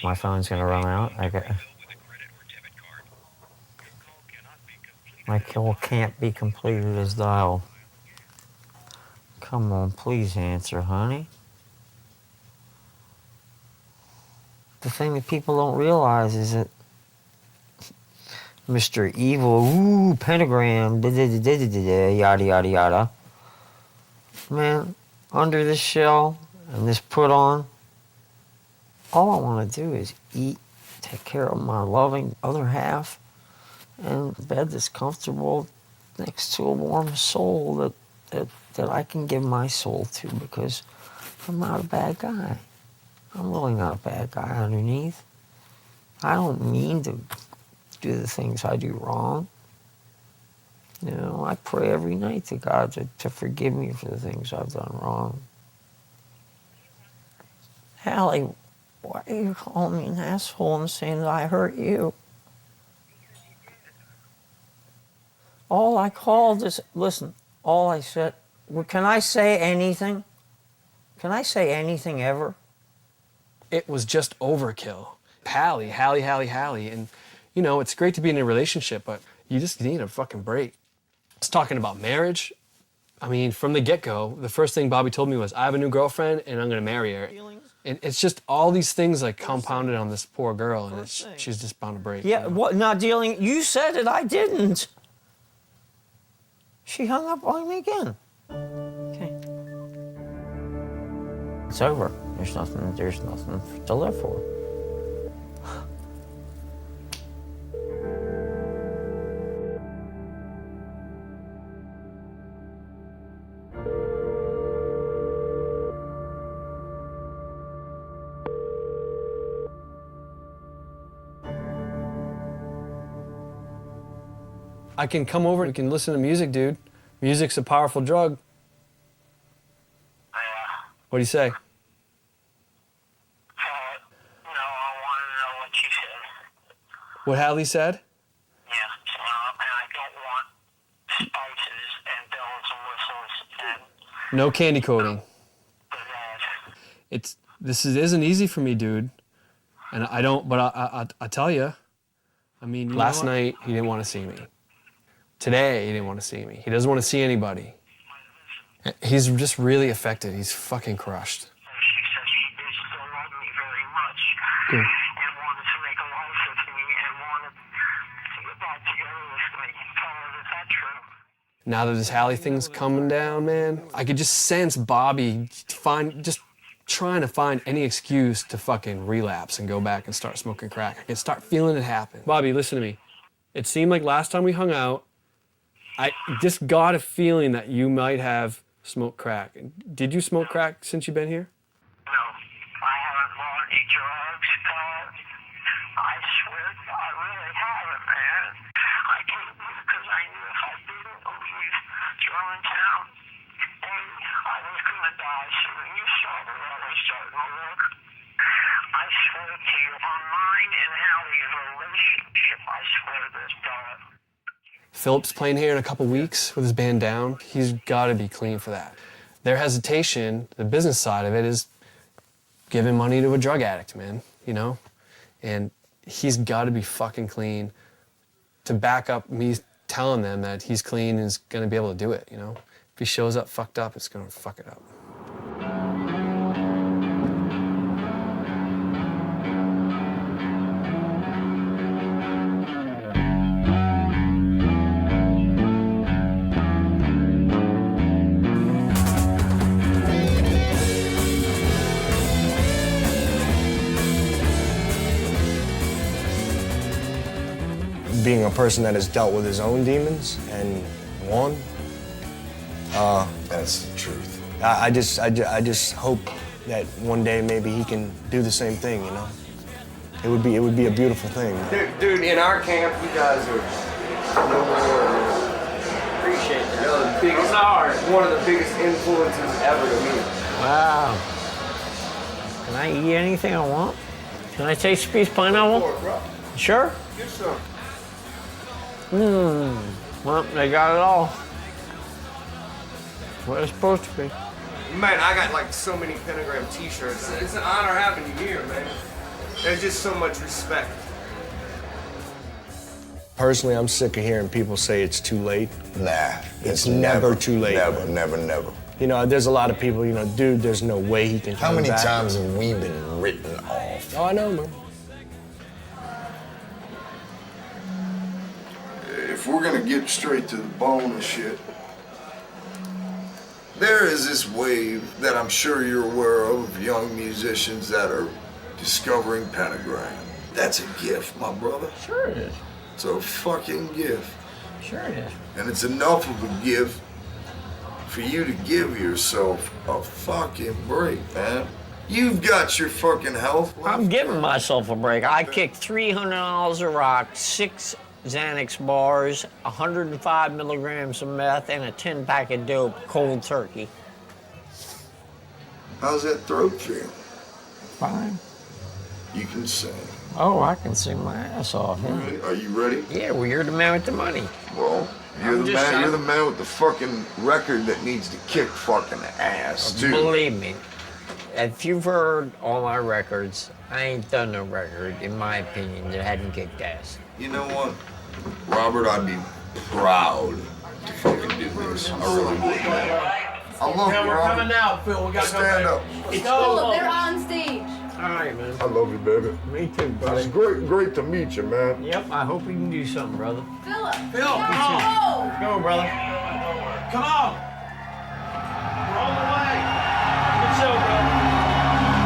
my phone's gonna run out. My call can't be completed as dialed. Come on, please answer, honey. The thing that people don't realize is that Mr. Evil, ooh, Pentagram, yada, yada, yada. Man, under this shell and this put on, all I want to do is eat, take care of my loving other half, and a bed that's comfortable next to a warm soul that I can give my soul to, because I'm not a bad guy. I'm really not a bad guy underneath. I don't mean to do the things I do wrong. You know, I pray every night to God to forgive me for the things I've done wrong. Hallie, why are you calling me an asshole and saying that I hurt you? All I called is, listen, all I said, well, can I say anything? Can I say anything ever? It was just overkill. Hallie. And, you know, it's great to be in a relationship, but you just need a fucking break. I was talking about marriage. I mean, from the get-go, the first thing Bobby told me was, I have a new girlfriend and I'm gonna marry her. And it's just all these things like compounded on this poor girl, and she's just bound to break. Yeah, what, not dealing, you said it, I didn't. She hung up on me again. Okay. It's over. There's nothing to live for. I can come over and we can listen to music, dude. Music's a powerful drug. What do you say? What Hallie said? Yeah, and I don't want spices and bells and whistles and No candy coating. This isn't easy for me, dude. And I don't, but I tell you, I mean, last night he didn't want to see me. Today he didn't want to see me. He doesn't want to see anybody. He's just really affected. He's fucking crushed. she said she did still love me very much Good. and wanted to make a life with me and wanted to get back together with me. Tell her is that true? Now that this Hallie thing's coming down, man, I could just sense Bobby just trying to find any excuse to fucking relapse and go back and start smoking crack. I can start feeling it happen. Bobby, listen to me. It seemed like last time we hung out, I just got a feeling that you might have smoked crack. Did you smoke crack since you've been here? No, I haven't bought any drugs. I swear I really haven't, man. I didn't because I knew if I didn't leave Germantown, I was going to die soon. You saw the way I was starting to look. I swear to you, on mine and Hallie's relationship, I swear this, dog. Philip's playing here in a couple weeks with his band down. He's got to be clean for that. Their hesitation, the business side of it, is giving money to a drug addict, man, you know? And he's got to be fucking clean to back up me telling them that he's clean and is going to be able to do it, you know? If he shows up fucked up, it's going to fuck it up. Being a person that has dealt with his own demons and won, that's the truth. I just hope that one day maybe he can do the same thing. You know, it would be a beautiful thing. Dude, in our camp, you guys are appreciate that. You're the biggest, one of the biggest influences ever to me. Wow. Can I eat anything I want? Can I taste a piece of pineapple? Sure? Get some. Well, they got it all. What it's supposed to be. Man, I got like so many Pentagram t-shirts. It's an honor having you here, man. There's just so much respect. Personally, I'm sick of hearing people say it's too late. Nah, It's never too late. Never, never. You know, there's a lot of people, you know, dude, there's no way he can How come many back. times have we been written off? Oh, I know, man. If we're gonna get straight to the bone of shit, there is this wave that I'm sure you're aware of young musicians that are discovering Pentagram. That's a gift, my brother. Sure it is. It's a fucking gift. Sure it is. And it's enough of a gift for you to give yourself a fucking break, man. You've got your fucking health. I'm giving myself a break. I kicked $300 of rock, 6 Xanax bars, 105 milligrams of meth, and a 10-pack of dope, cold turkey. How's that throat feel? Fine. You can sing. Oh, I can sing my ass off. Huh? Really? Are you ready? Yeah, well, you're the man with the money. Well, you're I'm the just man. trying- You're the man with the fucking record that needs to kick fucking ass too. Believe me, if you've heard all my records, I ain't done no record, in my opinion, that hadn't kicked ass. You know what, Robert? I'd be proud to fucking do this. I really would, man. I love you, We're Robert. coming now, Phil. We gotta Stand go. up. Let's Oh, they're on stage. All right, man. I love you, baby. Me too, buddy. It's great to meet you, man. Yep, I hope we can do something, brother. Philip. Phil, come on. Go. Go, brother. Come on. We're on the way. Good show, bro.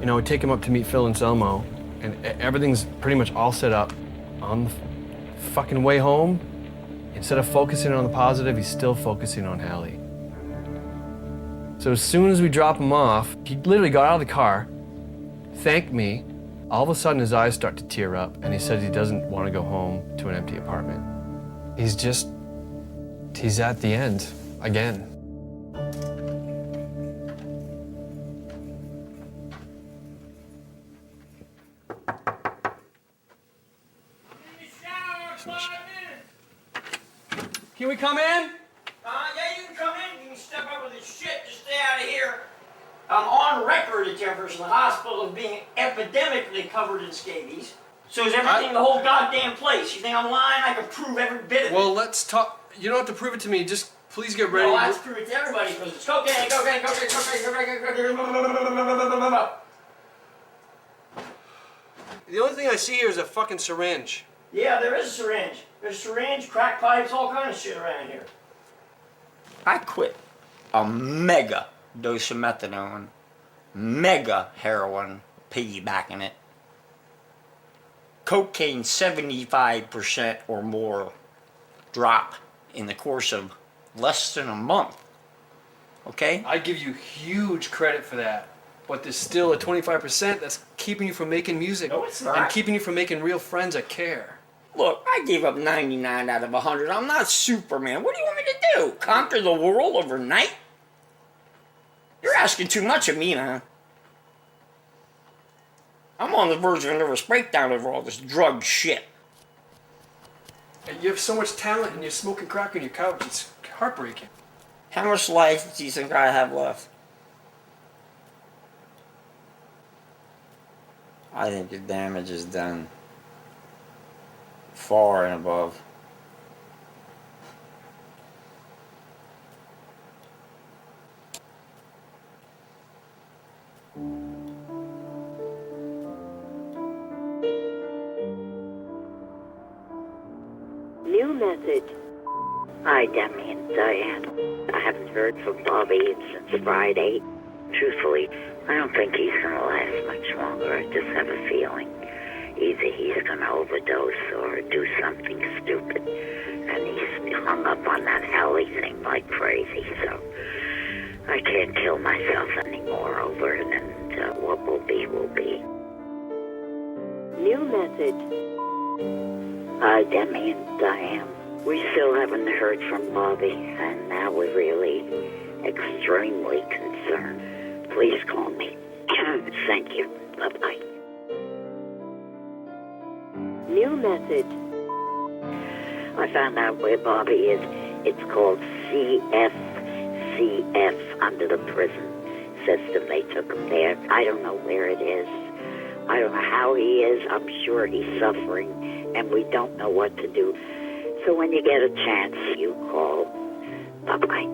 You know, we take him up to meet Phil and Selmo, and everything's pretty much all set up. On the fucking way home, instead of focusing on the positive, he's still focusing on Hallie. So as soon as we drop him off, he literally got out of the car, thanked me. All of a sudden, his eyes start to tear up, and he says he doesn't want to go home to an empty apartment. He's at the end, again. Can we come in? Yeah, you can come in. You can step over this shit. Just stay out of here. I'm on record at Jefferson Hospital of being epidemically covered in scabies. So is everything in the whole goddamn place. You think I'm lying? I can prove every bit of it. Well, let's talk. You don't have to prove it to me. Just please get ready. No, I have to prove it to everybody because it's cocaine, cocaine, cocaine, cocaine, cocaine, cocaine. The only thing I see here is a fucking syringe. Yeah, there is a syringe. There's syringe, crack pipes, all kind of shit around here. I quit a mega dose of methadone, mega heroin, piggybacking it. Cocaine 75% or more drop in the course of less than a month. Okay? I give you huge credit for that. But there's still a 25% that's keeping you from making music. No, it's not. And keeping you from making real friends that care. Look, I gave up 99 out of 100. I'm not Superman. What do you want me to do? Conquer the world overnight? You're asking too much of me, man. I'm on the verge of a nervous breakdown over all this drug shit. And you have so much talent and you're smoking crack on your couch. It's heartbreaking. How much life do you think I have left? I think the damage is done far and above. New message. Hi, Demi and Diane. I haven't heard from Bobby since Friday. Truthfully, I don't think he's going to last much longer. I just have a feeling. Either he's going to overdose or do something stupid. And he's hung up on that Hallie thing like crazy, so I can't kill myself anymore over it, and what will be, will be. New message. Hi, Demi and Diane. We still haven't heard from Bobby, and now we're really extremely concerned. Please call me. Thank you. Bye-bye. New message. I found out where Bobby is. It's called CF under the prison system. They took him there. I don't know where it is. I don't know how he is. I'm sure he's suffering, and we don't know what to do. So when you get a chance, you call. Bye-bye.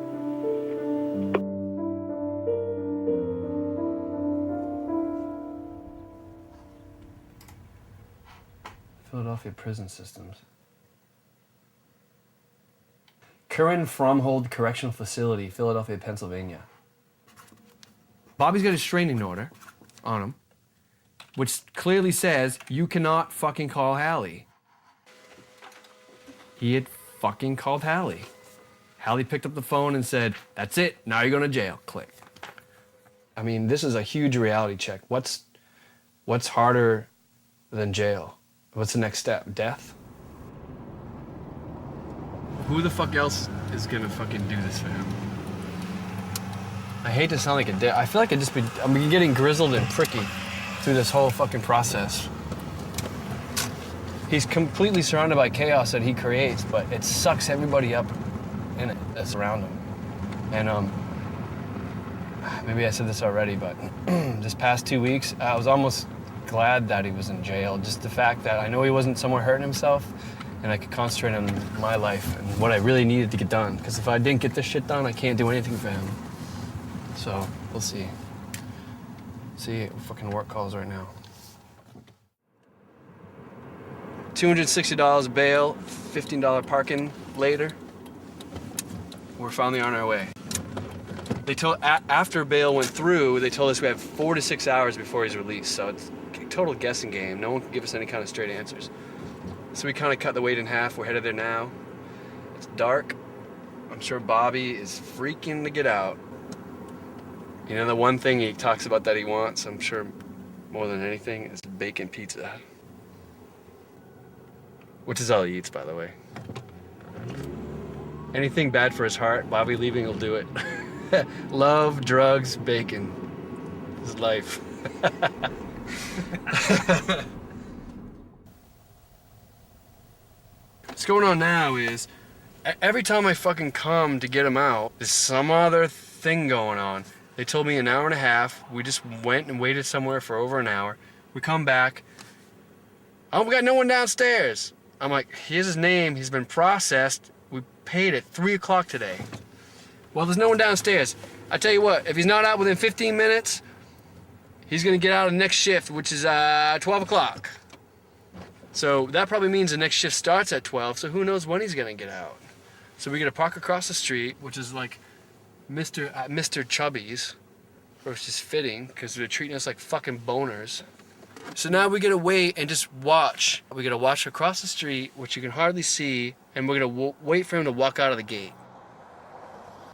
Philadelphia prison systems. Curran Fromhold Correctional Facility, Philadelphia, Pennsylvania. Bobby's got a restraining order on him, which clearly says you cannot fucking call Hallie. He had fucking called Hallie. Hallie picked up the phone and said, "That's it, now you're going to jail." Click. I mean, this is a huge reality check. What's harder than jail? What's the next step? Death? Who the fuck else is gonna fucking do this for him? I hate to sound like a dick. I feel like I'm getting grizzled and pricky through this whole fucking process. He's completely surrounded by chaos that he creates, but it sucks everybody up in it that's around him. And maybe I said this already, but this past 2 weeks, I was almost glad that he was in jail. Just the fact that I know he wasn't somewhere hurting himself, and I could concentrate on my life and what I really needed to get done. Because if I didn't get this shit done, I can't do anything for him. So, we'll see. See, fucking work calls right now. $260 bail, $15 parking later. We're finally on our way. They told, after bail went through, they told us we have 4 to 6 hours before he's released. So it's a total guessing game. No one can give us any kind of straight answers. So we kind of cut the wait in half. We're headed there now. It's dark. I'm sure Bobby is freaking to get out. You know, the one thing he talks about that he wants, I'm sure more than anything, is bacon pizza. Which is all he eats, by the way. Anything bad for his heart, Bobby leaving will do it. Love, drugs, bacon. His life. What's going on now is, every time I fucking come to get him out, there's some other thing going on. They told me an hour and a half. We just went and waited somewhere for over an hour. We come back. Oh, we got no one downstairs. I'm like, here's his name. He's been processed. We paid at 3 o'clock today. Well, there's no one downstairs. I tell you what, if he's not out within 15 minutes, he's gonna get out of the next shift, which is 12 o'clock. So that probably means the next shift starts at 12, so who knows when he's gonna get out. So we gotta park across the street, which is like Mr. Chubby's, which is fitting, because they're treating us like fucking boners. So now we gotta wait and just watch. We gotta watch across the street, which you can hardly see, and we're gonna wait for him to walk out of the gate.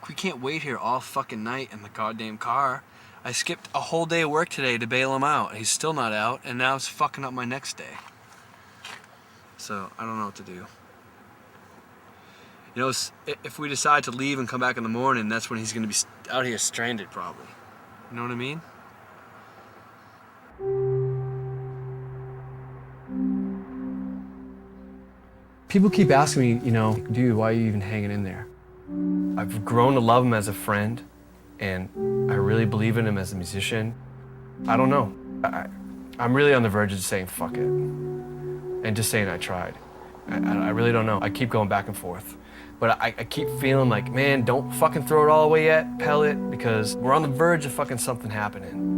We can't wait here all fucking night in the goddamn car. I skipped a whole day of work today to bail him out. He's still not out, and now it's fucking up my next day. So I don't know what to do. You know, if we decide to leave and come back in the morning, that's when he's gonna be out here stranded probably. You know what I mean? People keep asking me, you know, dude, why are you even hanging in there? I've grown to love him as a friend, and I really believe in him as a musician. I don't know. I'm really on the verge of saying fuck it, and just saying I tried. I really don't know. I keep going back and forth. But I keep feeling like, man, don't fucking throw it all away yet, Pellet, because we're on the verge of fucking something happening.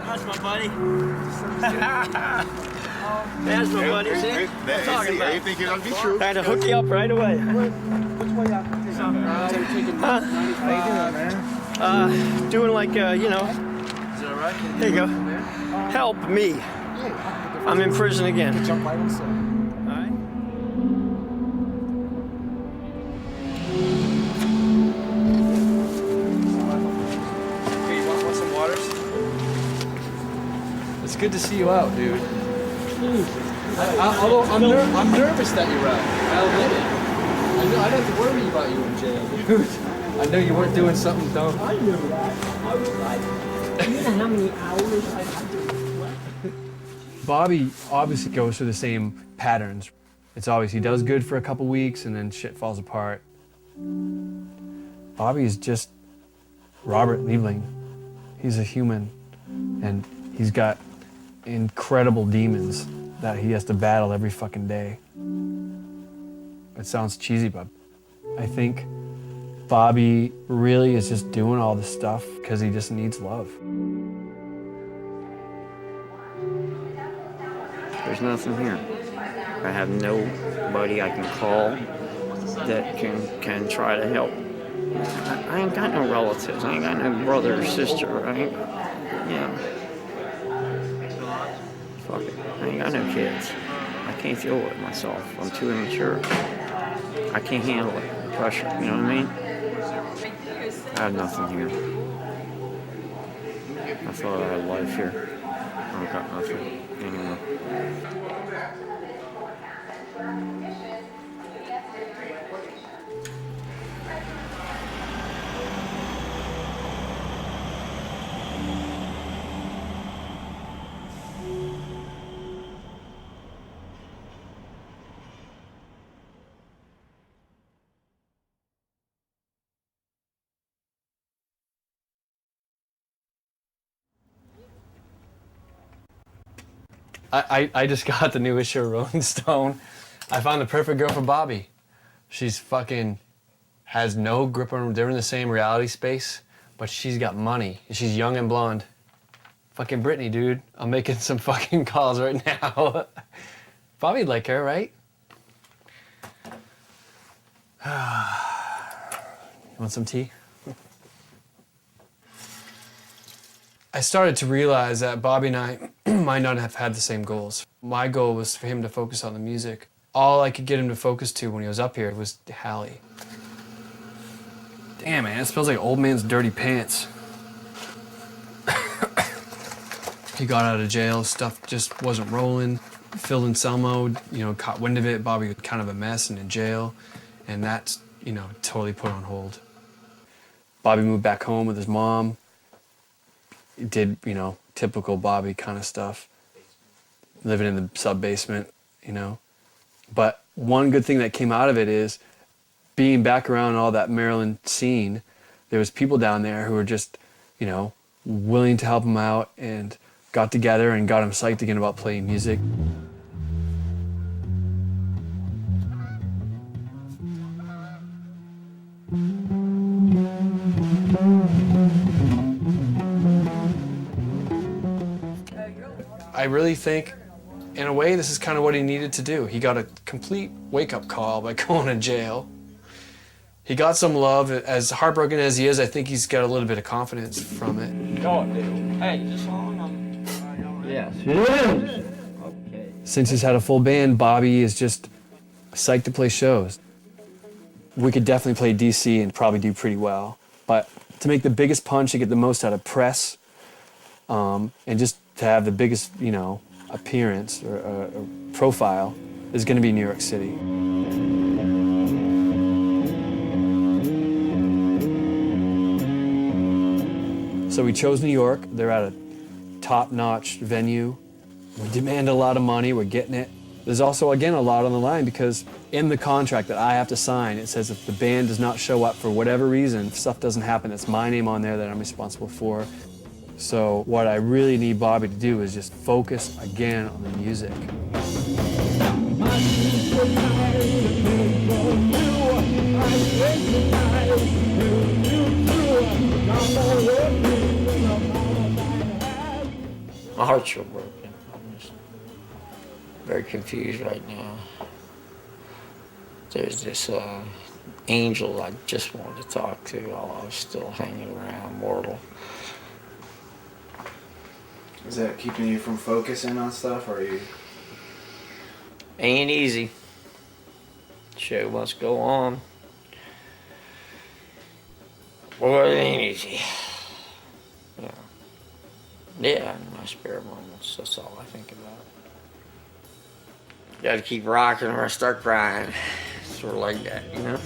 That's my buddy. There's my buddy, see? I'm talking about. You think you're gonna be true? Trying to hook you up right away. Which way out? How you doing? Doing like, you know. Is it all right? There you go. Help me. I'm in prison again. Jump right inside. All right. good to see you out, dude. Although I'm nervous that you're out. I'll admit it. I know I don't have to worry about you in jail, dude. I know you weren't doing something dumb. I knew that. I was like, you know how many hours I had to reflect? Bobby obviously goes through the same patterns. It's always he does good for a couple weeks and then shit falls apart. Bobby is just Robert Liebling. He's a human and he's got incredible demons that he has to battle every fucking day. It sounds cheesy, but I think Bobby really is just doing all this stuff because he just needs love. There's nothing here. I have nobody I can call that can try to help. I ain't got no relatives. I ain't got no brother or sister. I ain't, fuck it. I ain't got no kids. I can't deal with it myself. I'm too immature. I can't handle it. The pressure, you know what I mean? I have nothing here. I thought I had life here. I've got nothing anymore. I just got the new issue of Rolling Stone. I found the perfect girl for Bobby. She's fucking has no grip on. They're in the same reality space, but she's got money. She's young and blonde. Fucking Brittany, dude. I'm making some fucking calls right now. Bobby'd like her, right? You want some tea? I started to realize that Bobby and I might not have had the same goals. My goal was for him to focus on the music. All I could get him to focus to when he was up here was Hallie. Damn, man, it smells like old man's dirty pants. He got out of jail, stuff just wasn't rolling. Phil and Selmo, caught wind of it. Bobby was kind of a mess and in jail, and that's, totally put on hold. Bobby moved back home with his mom. Did, typical Bobby kind of stuff. Living in the sub-basement, But one good thing that came out of it is being back around all that Maryland scene, there was people down there who were just, willing to help him out and got together and got him psyched again about playing music. I really think, in a way, this is kind of what he needed to do. He got a complete wake-up call by going to jail. He got some love. As heartbroken as he is, I think he's got a little bit of confidence from it. God, dude. Hey, is this on? Yes, it is. Okay. Since he's had a full band, Bobby is just psyched to play shows. We could definitely play DC and probably do pretty well. But to make the biggest punch and get the most out of press, and just to have the biggest, appearance or profile is going to be New York City. So we chose New York. They're at a top-notch venue. We demand a lot of money. We're getting it. There's also, again, a lot on the line because in the contract that I have to sign, it says if the band does not show up for whatever reason, if stuff doesn't happen, it's my name on there that I'm responsible for. So what I really need Bobby to do is just focus again on the music. My heart's so broken. I'm just very confused right now. There's this angel I just wanted to talk to while I was still hanging around mortal. Is that keeping you from focusing on stuff, or are you? Ain't easy. Show must go on. Boy, it ain't easy. Yeah, my spare moments. That's all I think about. Gotta keep rocking or I start crying. Sort of like that, you know?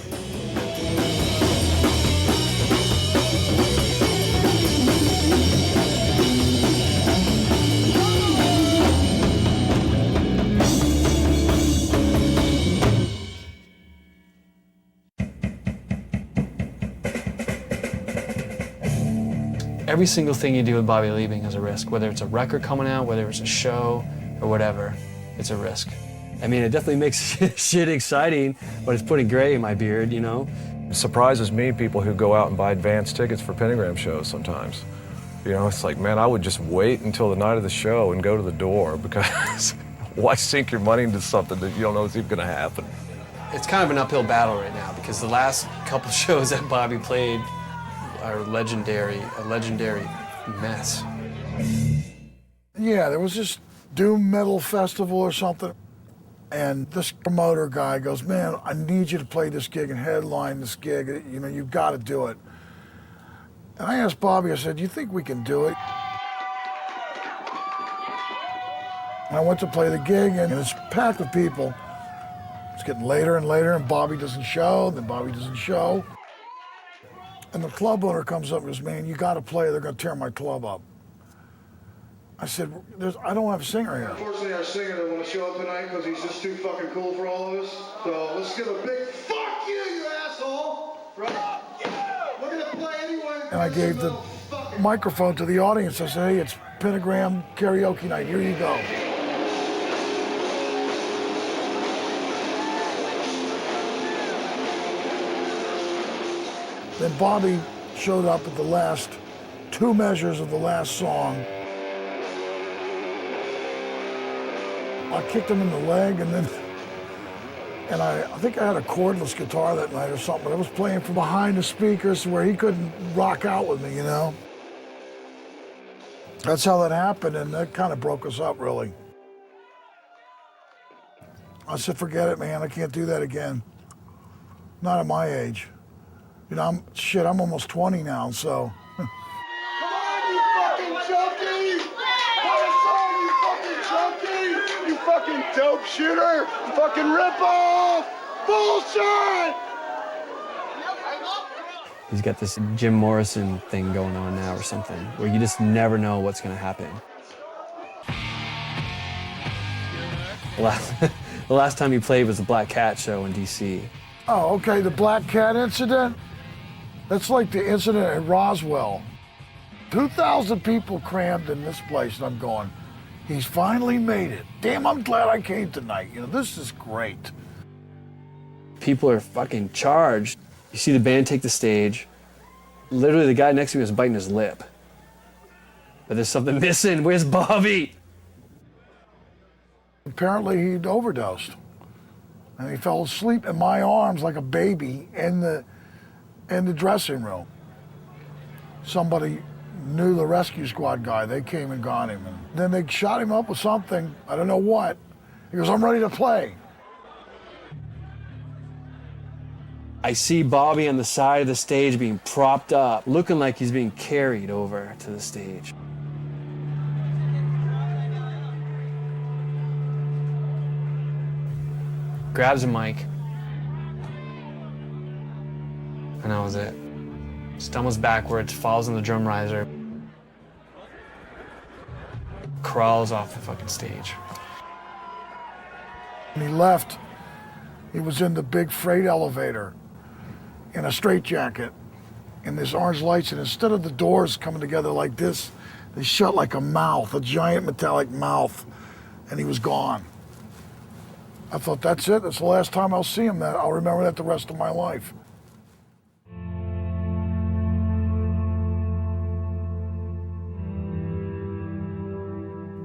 Every single thing you do with Bobby leaving is a risk, whether it's a record coming out, whether it's a show, or whatever, it's a risk. I mean, it definitely makes shit exciting, but it's putting gray in my beard, you know? It surprises me, people who go out and buy advance tickets for Pentagram shows sometimes. You know, it's like, man, I would just wait until the night of the show and go to the door, because why sink your money into something that you don't know is even gonna happen? It's kind of an uphill battle right now because the last couple shows that Bobby played are a legendary mess. Yeah, there was this doom metal festival or something, and this promoter guy goes, man, I need you to play this gig and headline this gig. You know, you've got to do it. And I asked Bobby, I said, do you think we can do it? And I went to play the gig, and it's packed with people. It's getting later and later, and Bobby doesn't show, then Bobby doesn't show. And the club owner comes up and goes, man, you got to play, they're going to tear my club up. I said, I don't have a singer here. Unfortunately, our singer doesn't want to show up tonight because he's just too fucking cool for all of us. So let's give a big fuck you, you asshole! Right? Yeah! We're going to play anyway. And I gave the microphone to the audience. I said, hey, it's Pentagram karaoke night. Here you go. Then Bobby showed up at the last 2 measures of the last song. I kicked him in the leg, and I think I had a cordless guitar that night or something, but I was playing from behind the speakers where he couldn't rock out with me, you know? That's how that happened, and that kind of broke us up, really. I said, forget it, man, I can't do that again. Not at my age. You know, I'm almost 20 now, so. Come on, you fucking junkie! Play a song, you fucking junkie! You fucking dope shooter! You fucking ripoff! Bullshit! He's got this Jim Morrison thing going on now or something, where you just never know what's gonna happen. The last time he played was the Black Cat show in DC. Oh, okay, the Black Cat incident? That's like the incident at Roswell. 2,000 people crammed in this place, and I'm going, he's finally made it. Damn, I'm glad I came tonight. You know, this is great. People are fucking charged. You see the band take the stage. Literally, the guy next to me was biting his lip. But there's something missing. Where's Bobby? Apparently, he'd overdosed. And he fell asleep in my arms like a baby in the dressing room. Somebody knew the rescue squad guy. They came and got him. And then they shot him up with something. I don't know what. He goes, I'm ready to play. I see Bobby on the side of the stage being propped up, looking like he's being carried over to the stage. Grabs a mic. And that was it. Stumbles backwards, falls on the drum riser. Crawls off the fucking stage. When he left, he was in the big freight elevator in a straitjacket and there's orange lights, and instead of the doors coming together like this, they shut like a mouth, a giant metallic mouth, and he was gone. I thought, that's it, that's the last time I'll see him. I'll remember that the rest of my life.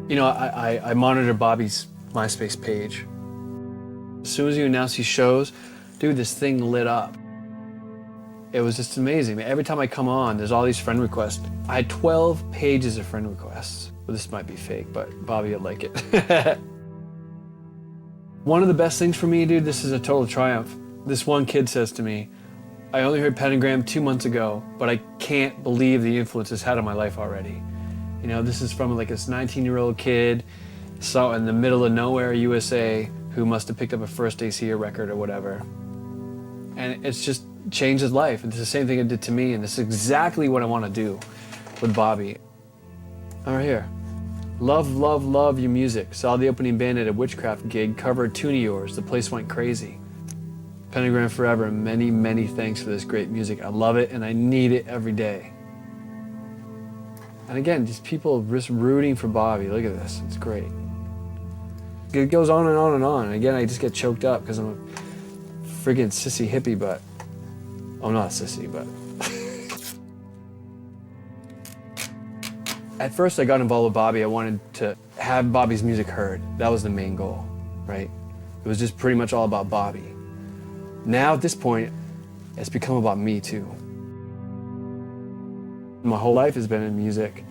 You know, I monitor Bobby's MySpace page. As soon as you announce these shows, dude, this thing lit up. It was just amazing. Every time I come on, there's all these friend requests. I had 12 pages of friend requests. Well, this might be fake, but Bobby would like it. One of the best things for me, dude, this is a total triumph. This one kid says to me, I only heard Pentagram 2 months ago, but I can't believe the influence it's had on my life already. You know, this is from like this 19-year-old kid, so in the middle of nowhere, USA, who must have picked up a first ACA record or whatever. And it's just changed his life. It's the same thing it did to me, and this is exactly what I want to do with Bobby. Right here. Love, love, love your music. Saw the opening band at a Witchcraft gig, covered a tune of yours. The place went crazy. Pentagram forever, many, many thanks for this great music. I love it, and I need it every day. And again, just people just rooting for Bobby. Look at this, it's great. It goes on and on and on. And again, I just get choked up because I'm a friggin' sissy hippie, but I'm not a sissy, but. At first I got involved with Bobby, I wanted to have Bobby's music heard. That was the main goal, right? It was just pretty much all about Bobby. Now at this point, it's become about me too. My whole life has been in music.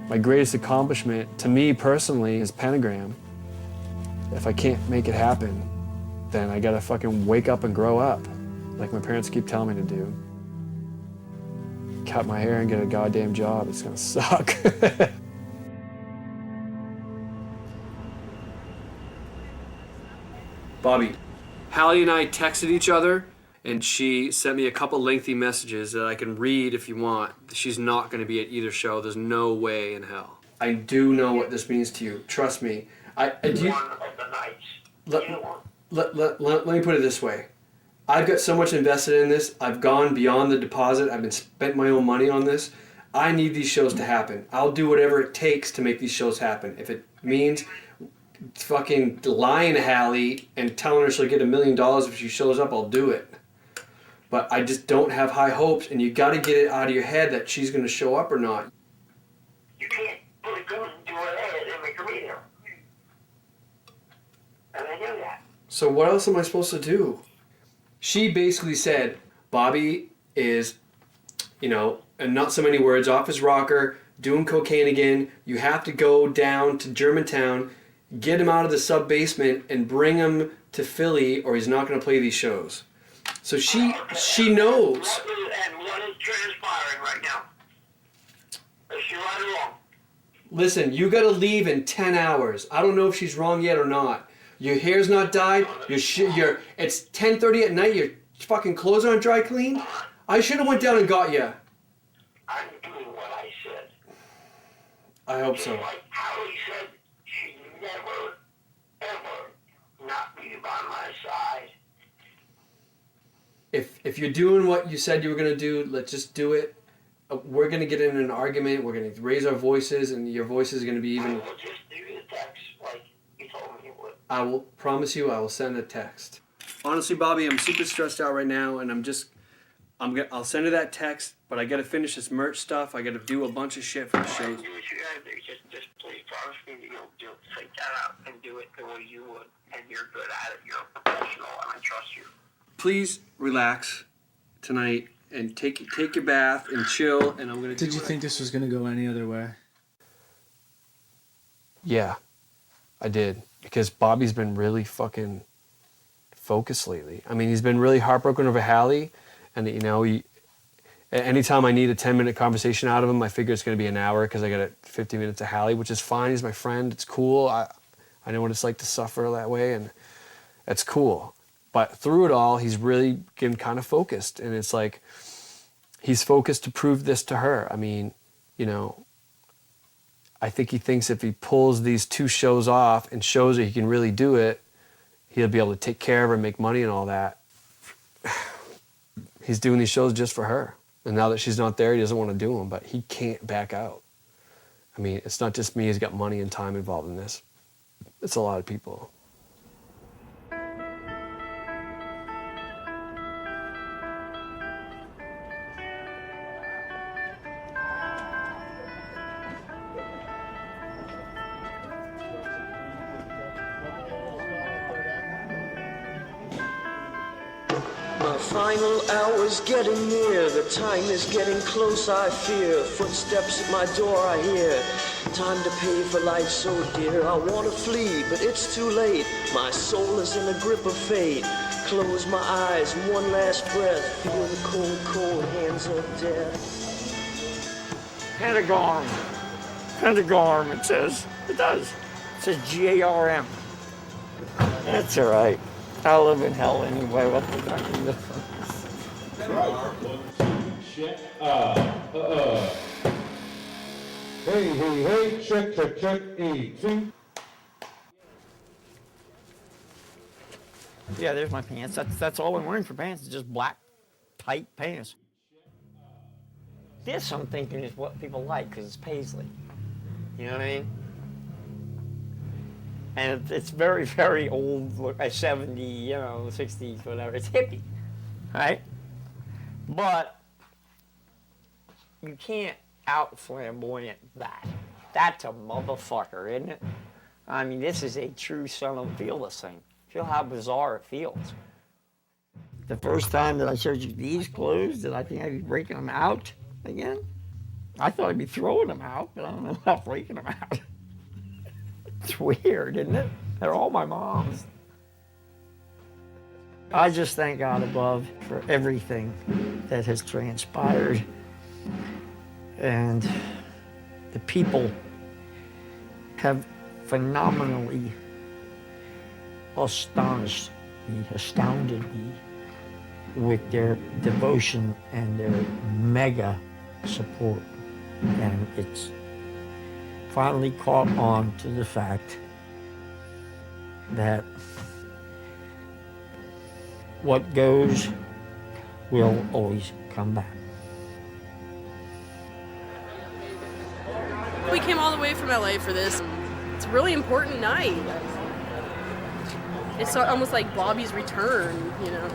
My greatest accomplishment, to me personally, is Pentagram. If I can't make it happen, then I gotta fucking wake up and grow up, like my parents keep telling me to do. Cut my hair and get a goddamn job. It's gonna suck. Bobby, Hallie and I texted each other, and she sent me a couple lengthy messages that I can read if you want. She's not gonna be at either show. There's no way in hell. I do know what this means to you. Trust me. Let me put it this way. I've got so much invested in this. I've gone beyond the deposit. I've been spent my own money on this. I need these shows to happen. I'll do whatever it takes to make these shows happen. If it means fucking lying to Hallie and telling her she'll get $1 million if she shows up, I'll do it. But I just don't have high hopes, and you got to get it out of your head that she's going to show up or not. You can't put a gun to her head and make her be there. And I knew that. So what else am I supposed to do? She basically said, Bobby is, you know, and not so many words, off his rocker, doing cocaine again. You have to go down to Germantown, get him out of the sub-basement, and bring him to Philly, or he's not going to play these shows. So she knows. And what is transpiring right now? Is she right or wrong? Listen, you got to leave in 10 hours. I don't know if she's wrong yet or not. Your hair's not dyed. It's 10:30 at night. Your fucking clothes aren't dry cleaned. I should have went down and got you. I'm doing what I said. I hope so. Like Hallie said, she'd never, ever not be by my side. If you're doing what you said you were gonna do, let's just do it. We're gonna get in an argument. We're gonna raise our voices, and your voice is gonna be even. I will just do the text like you told me you would. I will promise you, I will send a text. Honestly, Bobby, I'm super stressed out right now, and I'll send her that text, but I gotta finish this merch stuff. I gotta do a bunch of shit for the show. Do what you gotta do. Just please promise me that you'll take that out and do it the way you would, and you're good at it. You're a professional, and I trust you. Please relax tonight and take your bath and chill, and I'm gonna. Did you think this was gonna go any other way? Yeah, I did, because Bobby's been really fucking focused lately. I mean, he's been really heartbroken over Hallie, and you know, anytime I need a 10-minute conversation out of him, I figure it's gonna be an hour because I got 50 minutes of Hallie, which is fine. He's my friend. It's cool. I know what it's like to suffer that way, and it's cool. But through it all, he's really getting kind of focused, and it's like he's focused to prove this to her. I mean, you know, I think he thinks if he pulls these 2 shows off and shows that he can really do it, he'll be able to take care of her, make money and all that. He's doing these shows just for her. And now that she's not there, he doesn't want to do them, but he can't back out. I mean, it's not just me, he's got money and time involved in this. It's a lot of people. My final hour's getting near, the time is getting close, I fear. Footsteps at my door I hear, time to pay for life so dear. I want to flee, but it's too late, my soul is in the grip of fate. Close my eyes, one last breath, feel the cold, cold hands of death. Pentagon, Pentagram, it says. It does. It says G-A-R-M. That's all right. I live in hell anyway. What the fucking difference? Hey, check, 18. Yeah, there's my pants. That's all I'm wearing for pants. It's just black, tight pants. This, I'm thinking, is what people like because it's paisley. You know what I mean? And it's very, very old, 70, 60s, whatever. It's hippie, right? But you can't out flamboyant that. That's a motherfucker, isn't it? I mean, this is a true son of feel this thing. Feel how bizarre it feels. The first time that I showed you these clothes, did I think I'd be breaking them out again? I thought I'd be throwing them out, but I don't know about breaking them out. It's weird, isn't it? They're all my mom's. I just thank God above for everything that has transpired. And the people have phenomenally astounded me with their devotion and their mega support. And it's finally caught on to the fact that what goes will always come back. We came all the way from LA for this. It's a really important night. It's almost like Bobby's return, you know?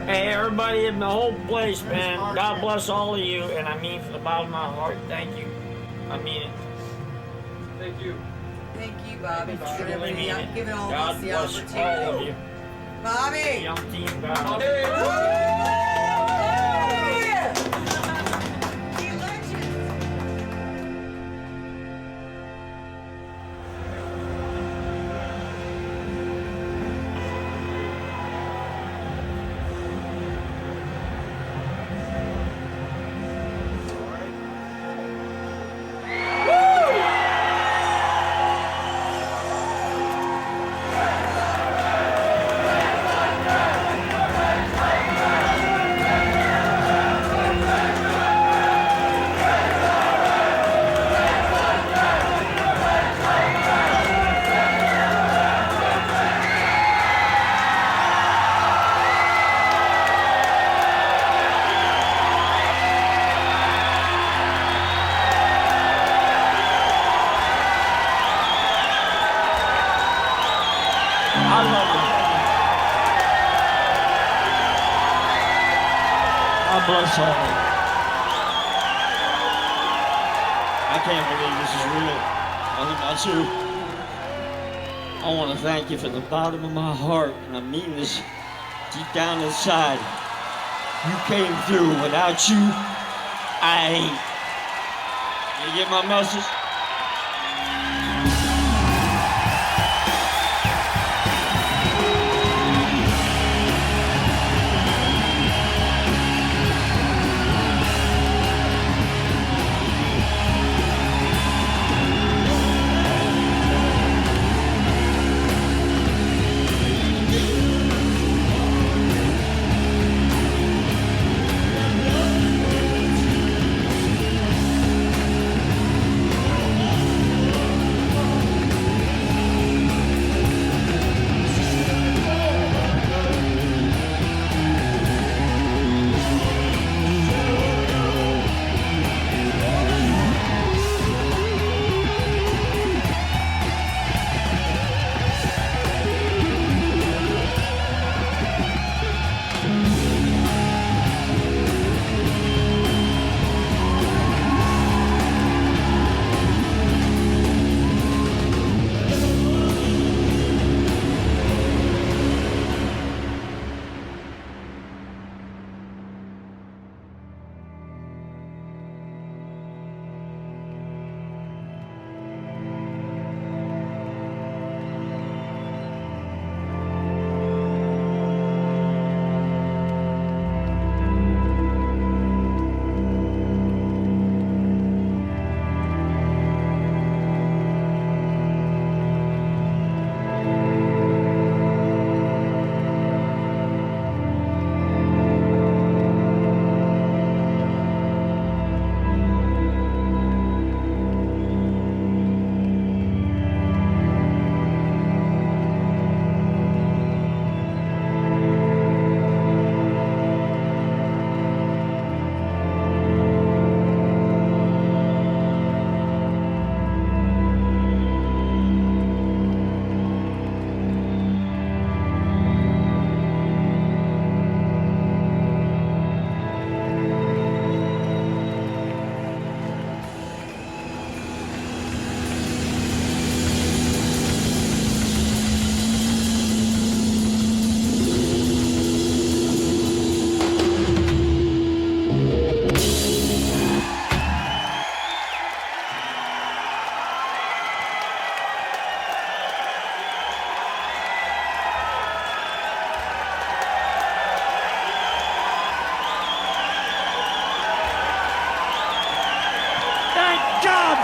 Hey, everybody in the whole place, man. God bless all of you, and I mean from the bottom of my heart, thank you. I mean it. Thank you. Thank you, Bobby, for Truly mean it. giving all of God us the bless opportunity. all of you. Bobby! Young team, God. I love it. God bless all of you. I can't believe this is real. I think that's true. I want to thank you from the bottom of my heart, and I mean this deep down inside. You came through. Without you, I ain't. You get my message?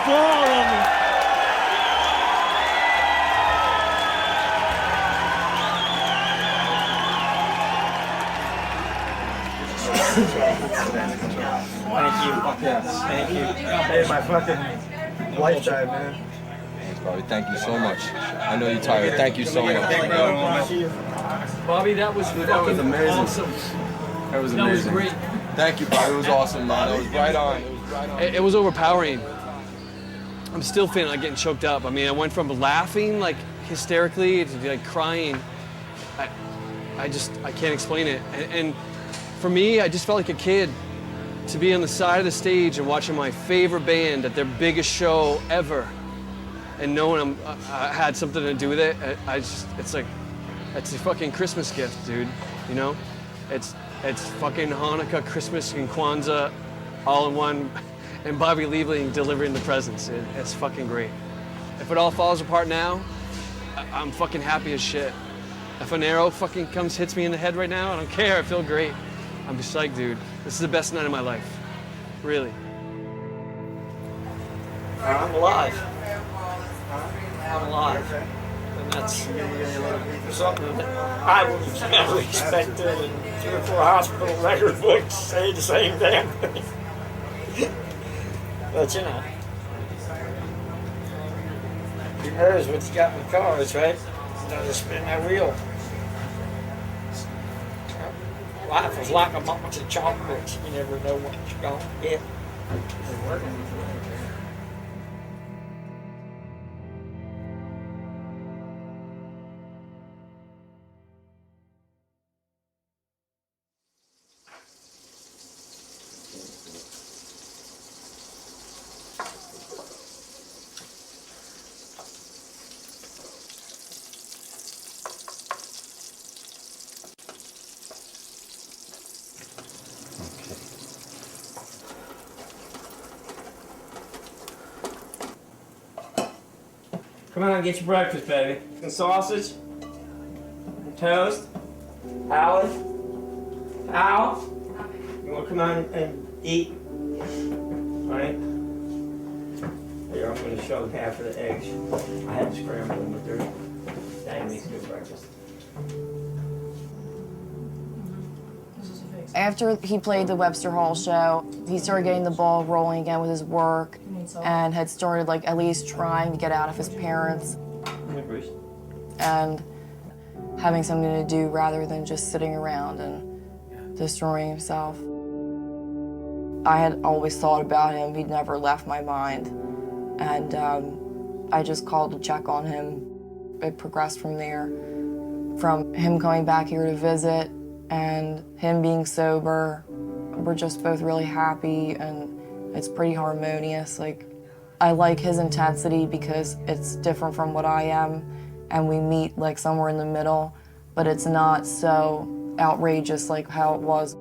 ball on me. Thank you. Yes, thank you. Hey, my fucking lifetime, man. Thanks, Bobby. Thank you so much. I know you're tired. Thank you so much. Bobby, that was amazing. awesome. That was amazing. That was great. Thank you, Bobby. It was awesome, man. It was right on. It was right on. It was overpowering. I'm still feeling like getting choked up. I mean, I went from laughing like hysterically to like crying. I can't explain it. And for me, I just felt like a kid to be on the side of the stage and watching my favorite band at their biggest show ever, and knowing I had something to do with it. It's like, it's a fucking Christmas gift, dude. You know, it's fucking Hanukkah, Christmas, and Kwanzaa, all in one, and Bobby Liebling delivering the presents. It's fucking great. If it all falls apart now, I'm fucking happy as shit. If an arrow fucking hits me in the head right now, I don't care. I feel great. I'm just like, dude, this is the best night of my life. Really. I'm alive. I'm alive. And that's something that I would have never expected. And 3 or 4 hospital record books say the same damn thing. But you know, who knows what you got in the cards, right? You know, just spin that wheel. Life is like a box of chocolates. You never know what you're going to get. Come on, get your breakfast, baby. Some sausage, some toast, Al, you want to come on and eat? All right? Here, I'm going to show half of the eggs. I had to scramble them, but they're dang makes good breakfast. After he played the Webster Hall show, he started getting the ball rolling again with his work and had started like at least trying to get out of his parents and having something to do rather than just sitting around and destroying himself. I had always thought about him. He'd never left my mind. And I just called to check on him. It progressed from there, from him coming back here to visit and him being sober. We're just both really happy and it's pretty harmonious. Like, I like his intensity because it's different from what I am and we meet like somewhere in the middle, but it's not so outrageous like how it was.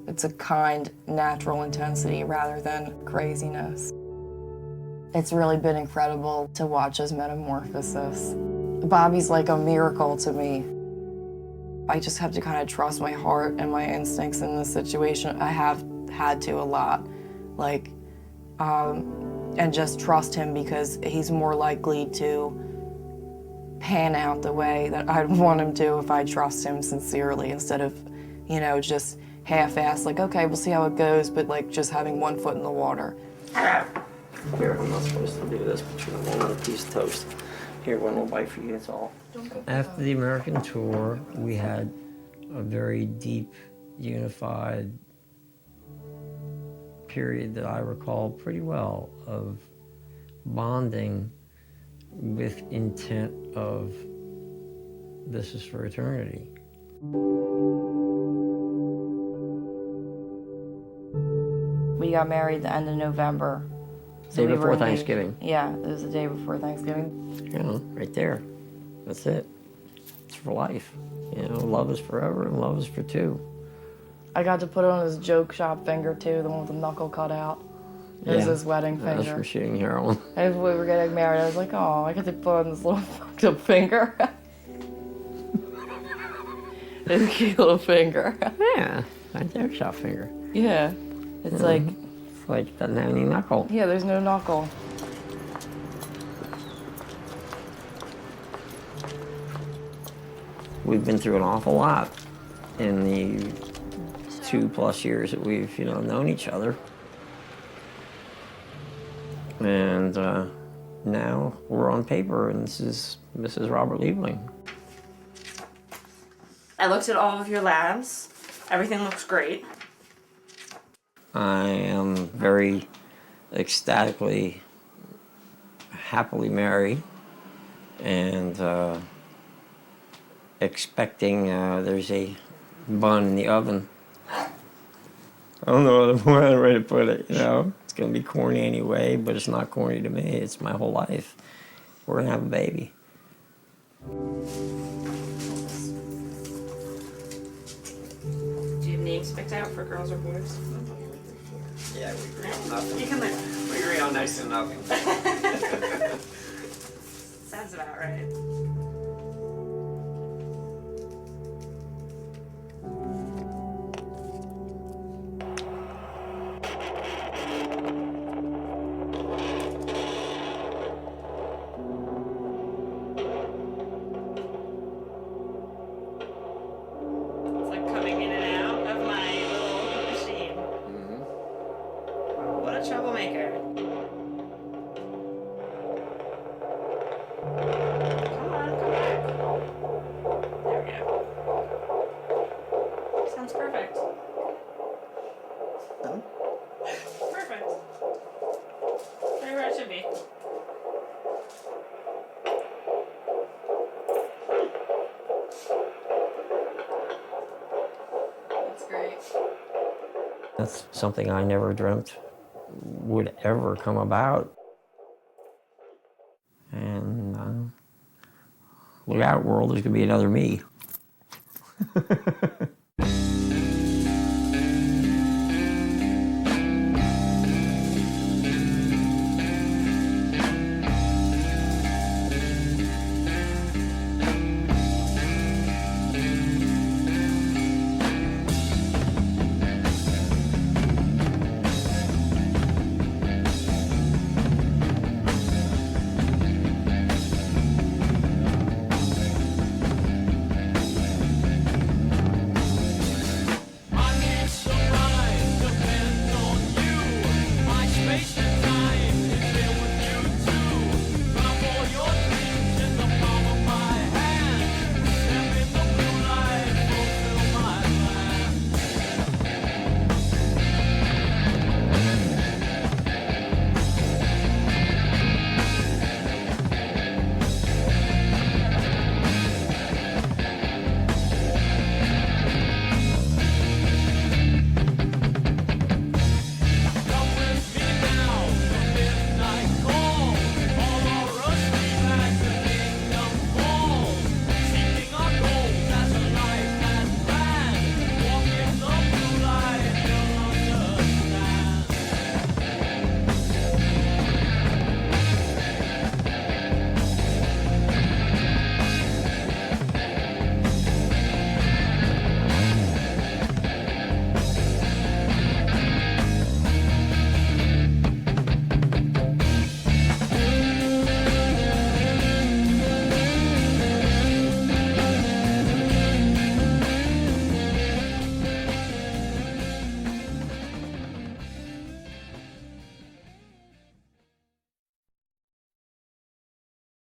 It's a kind, natural intensity rather than craziness. It's really been incredible to watch his metamorphosis. Bobby's like a miracle to me. I just have to kind of trust my heart and my instincts in this situation. I have had to a lot, like, and just trust him because he's more likely to pan out the way that I'd want him to if I trust him sincerely instead of, you know, just half-assed, like, okay, we'll see how it goes, but like just having one foot in the water. Here, I'm not supposed to do this, but you want another piece of toast. Here, one little bite for you, that's all. After the American tour, we had a very deep, unified period that I recall pretty well of bonding with intent of this is for eternity. We got married the end of November. Day before Thanksgiving. Yeah, it was the day before Thanksgiving. You know, right there. That's it. It's for life. You know, love is forever and love is for two. I got to put it on his joke shop finger too, the one with the knuckle cut out. It was his wedding finger. That's for shooting heroin. As we were getting married, I was like, oh, I get to put on this little fucked up finger. This cute little finger. Yeah, my joke shop finger. Yeah. It's like... It's like it doesn't have any knuckle. Yeah, there's no knuckle. We've been through an awful lot in the 2+ years that we've, known each other. And now we're on paper, and this is Mrs. Robert Liebling. I looked at all of your labs. Everything looks great. I am very ecstatically, happily married, and expecting there's a bun in the oven. I don't know what other way to put it, It's going to be corny anyway, but it's not corny to me. It's my whole life. We're going to have a baby. Do you have names picked out for girls or boys? Yeah, we agree on nothing. You can live. We agree on next to nothing. Sounds about right. It's like coming in and out of my little machine. What a troublemaker. Come on, come back. There we go. Sounds perfect. Perfect. Right where it should be. That's great. That's something I never dreamt would ever come about. And look out, world, there's going to be another me.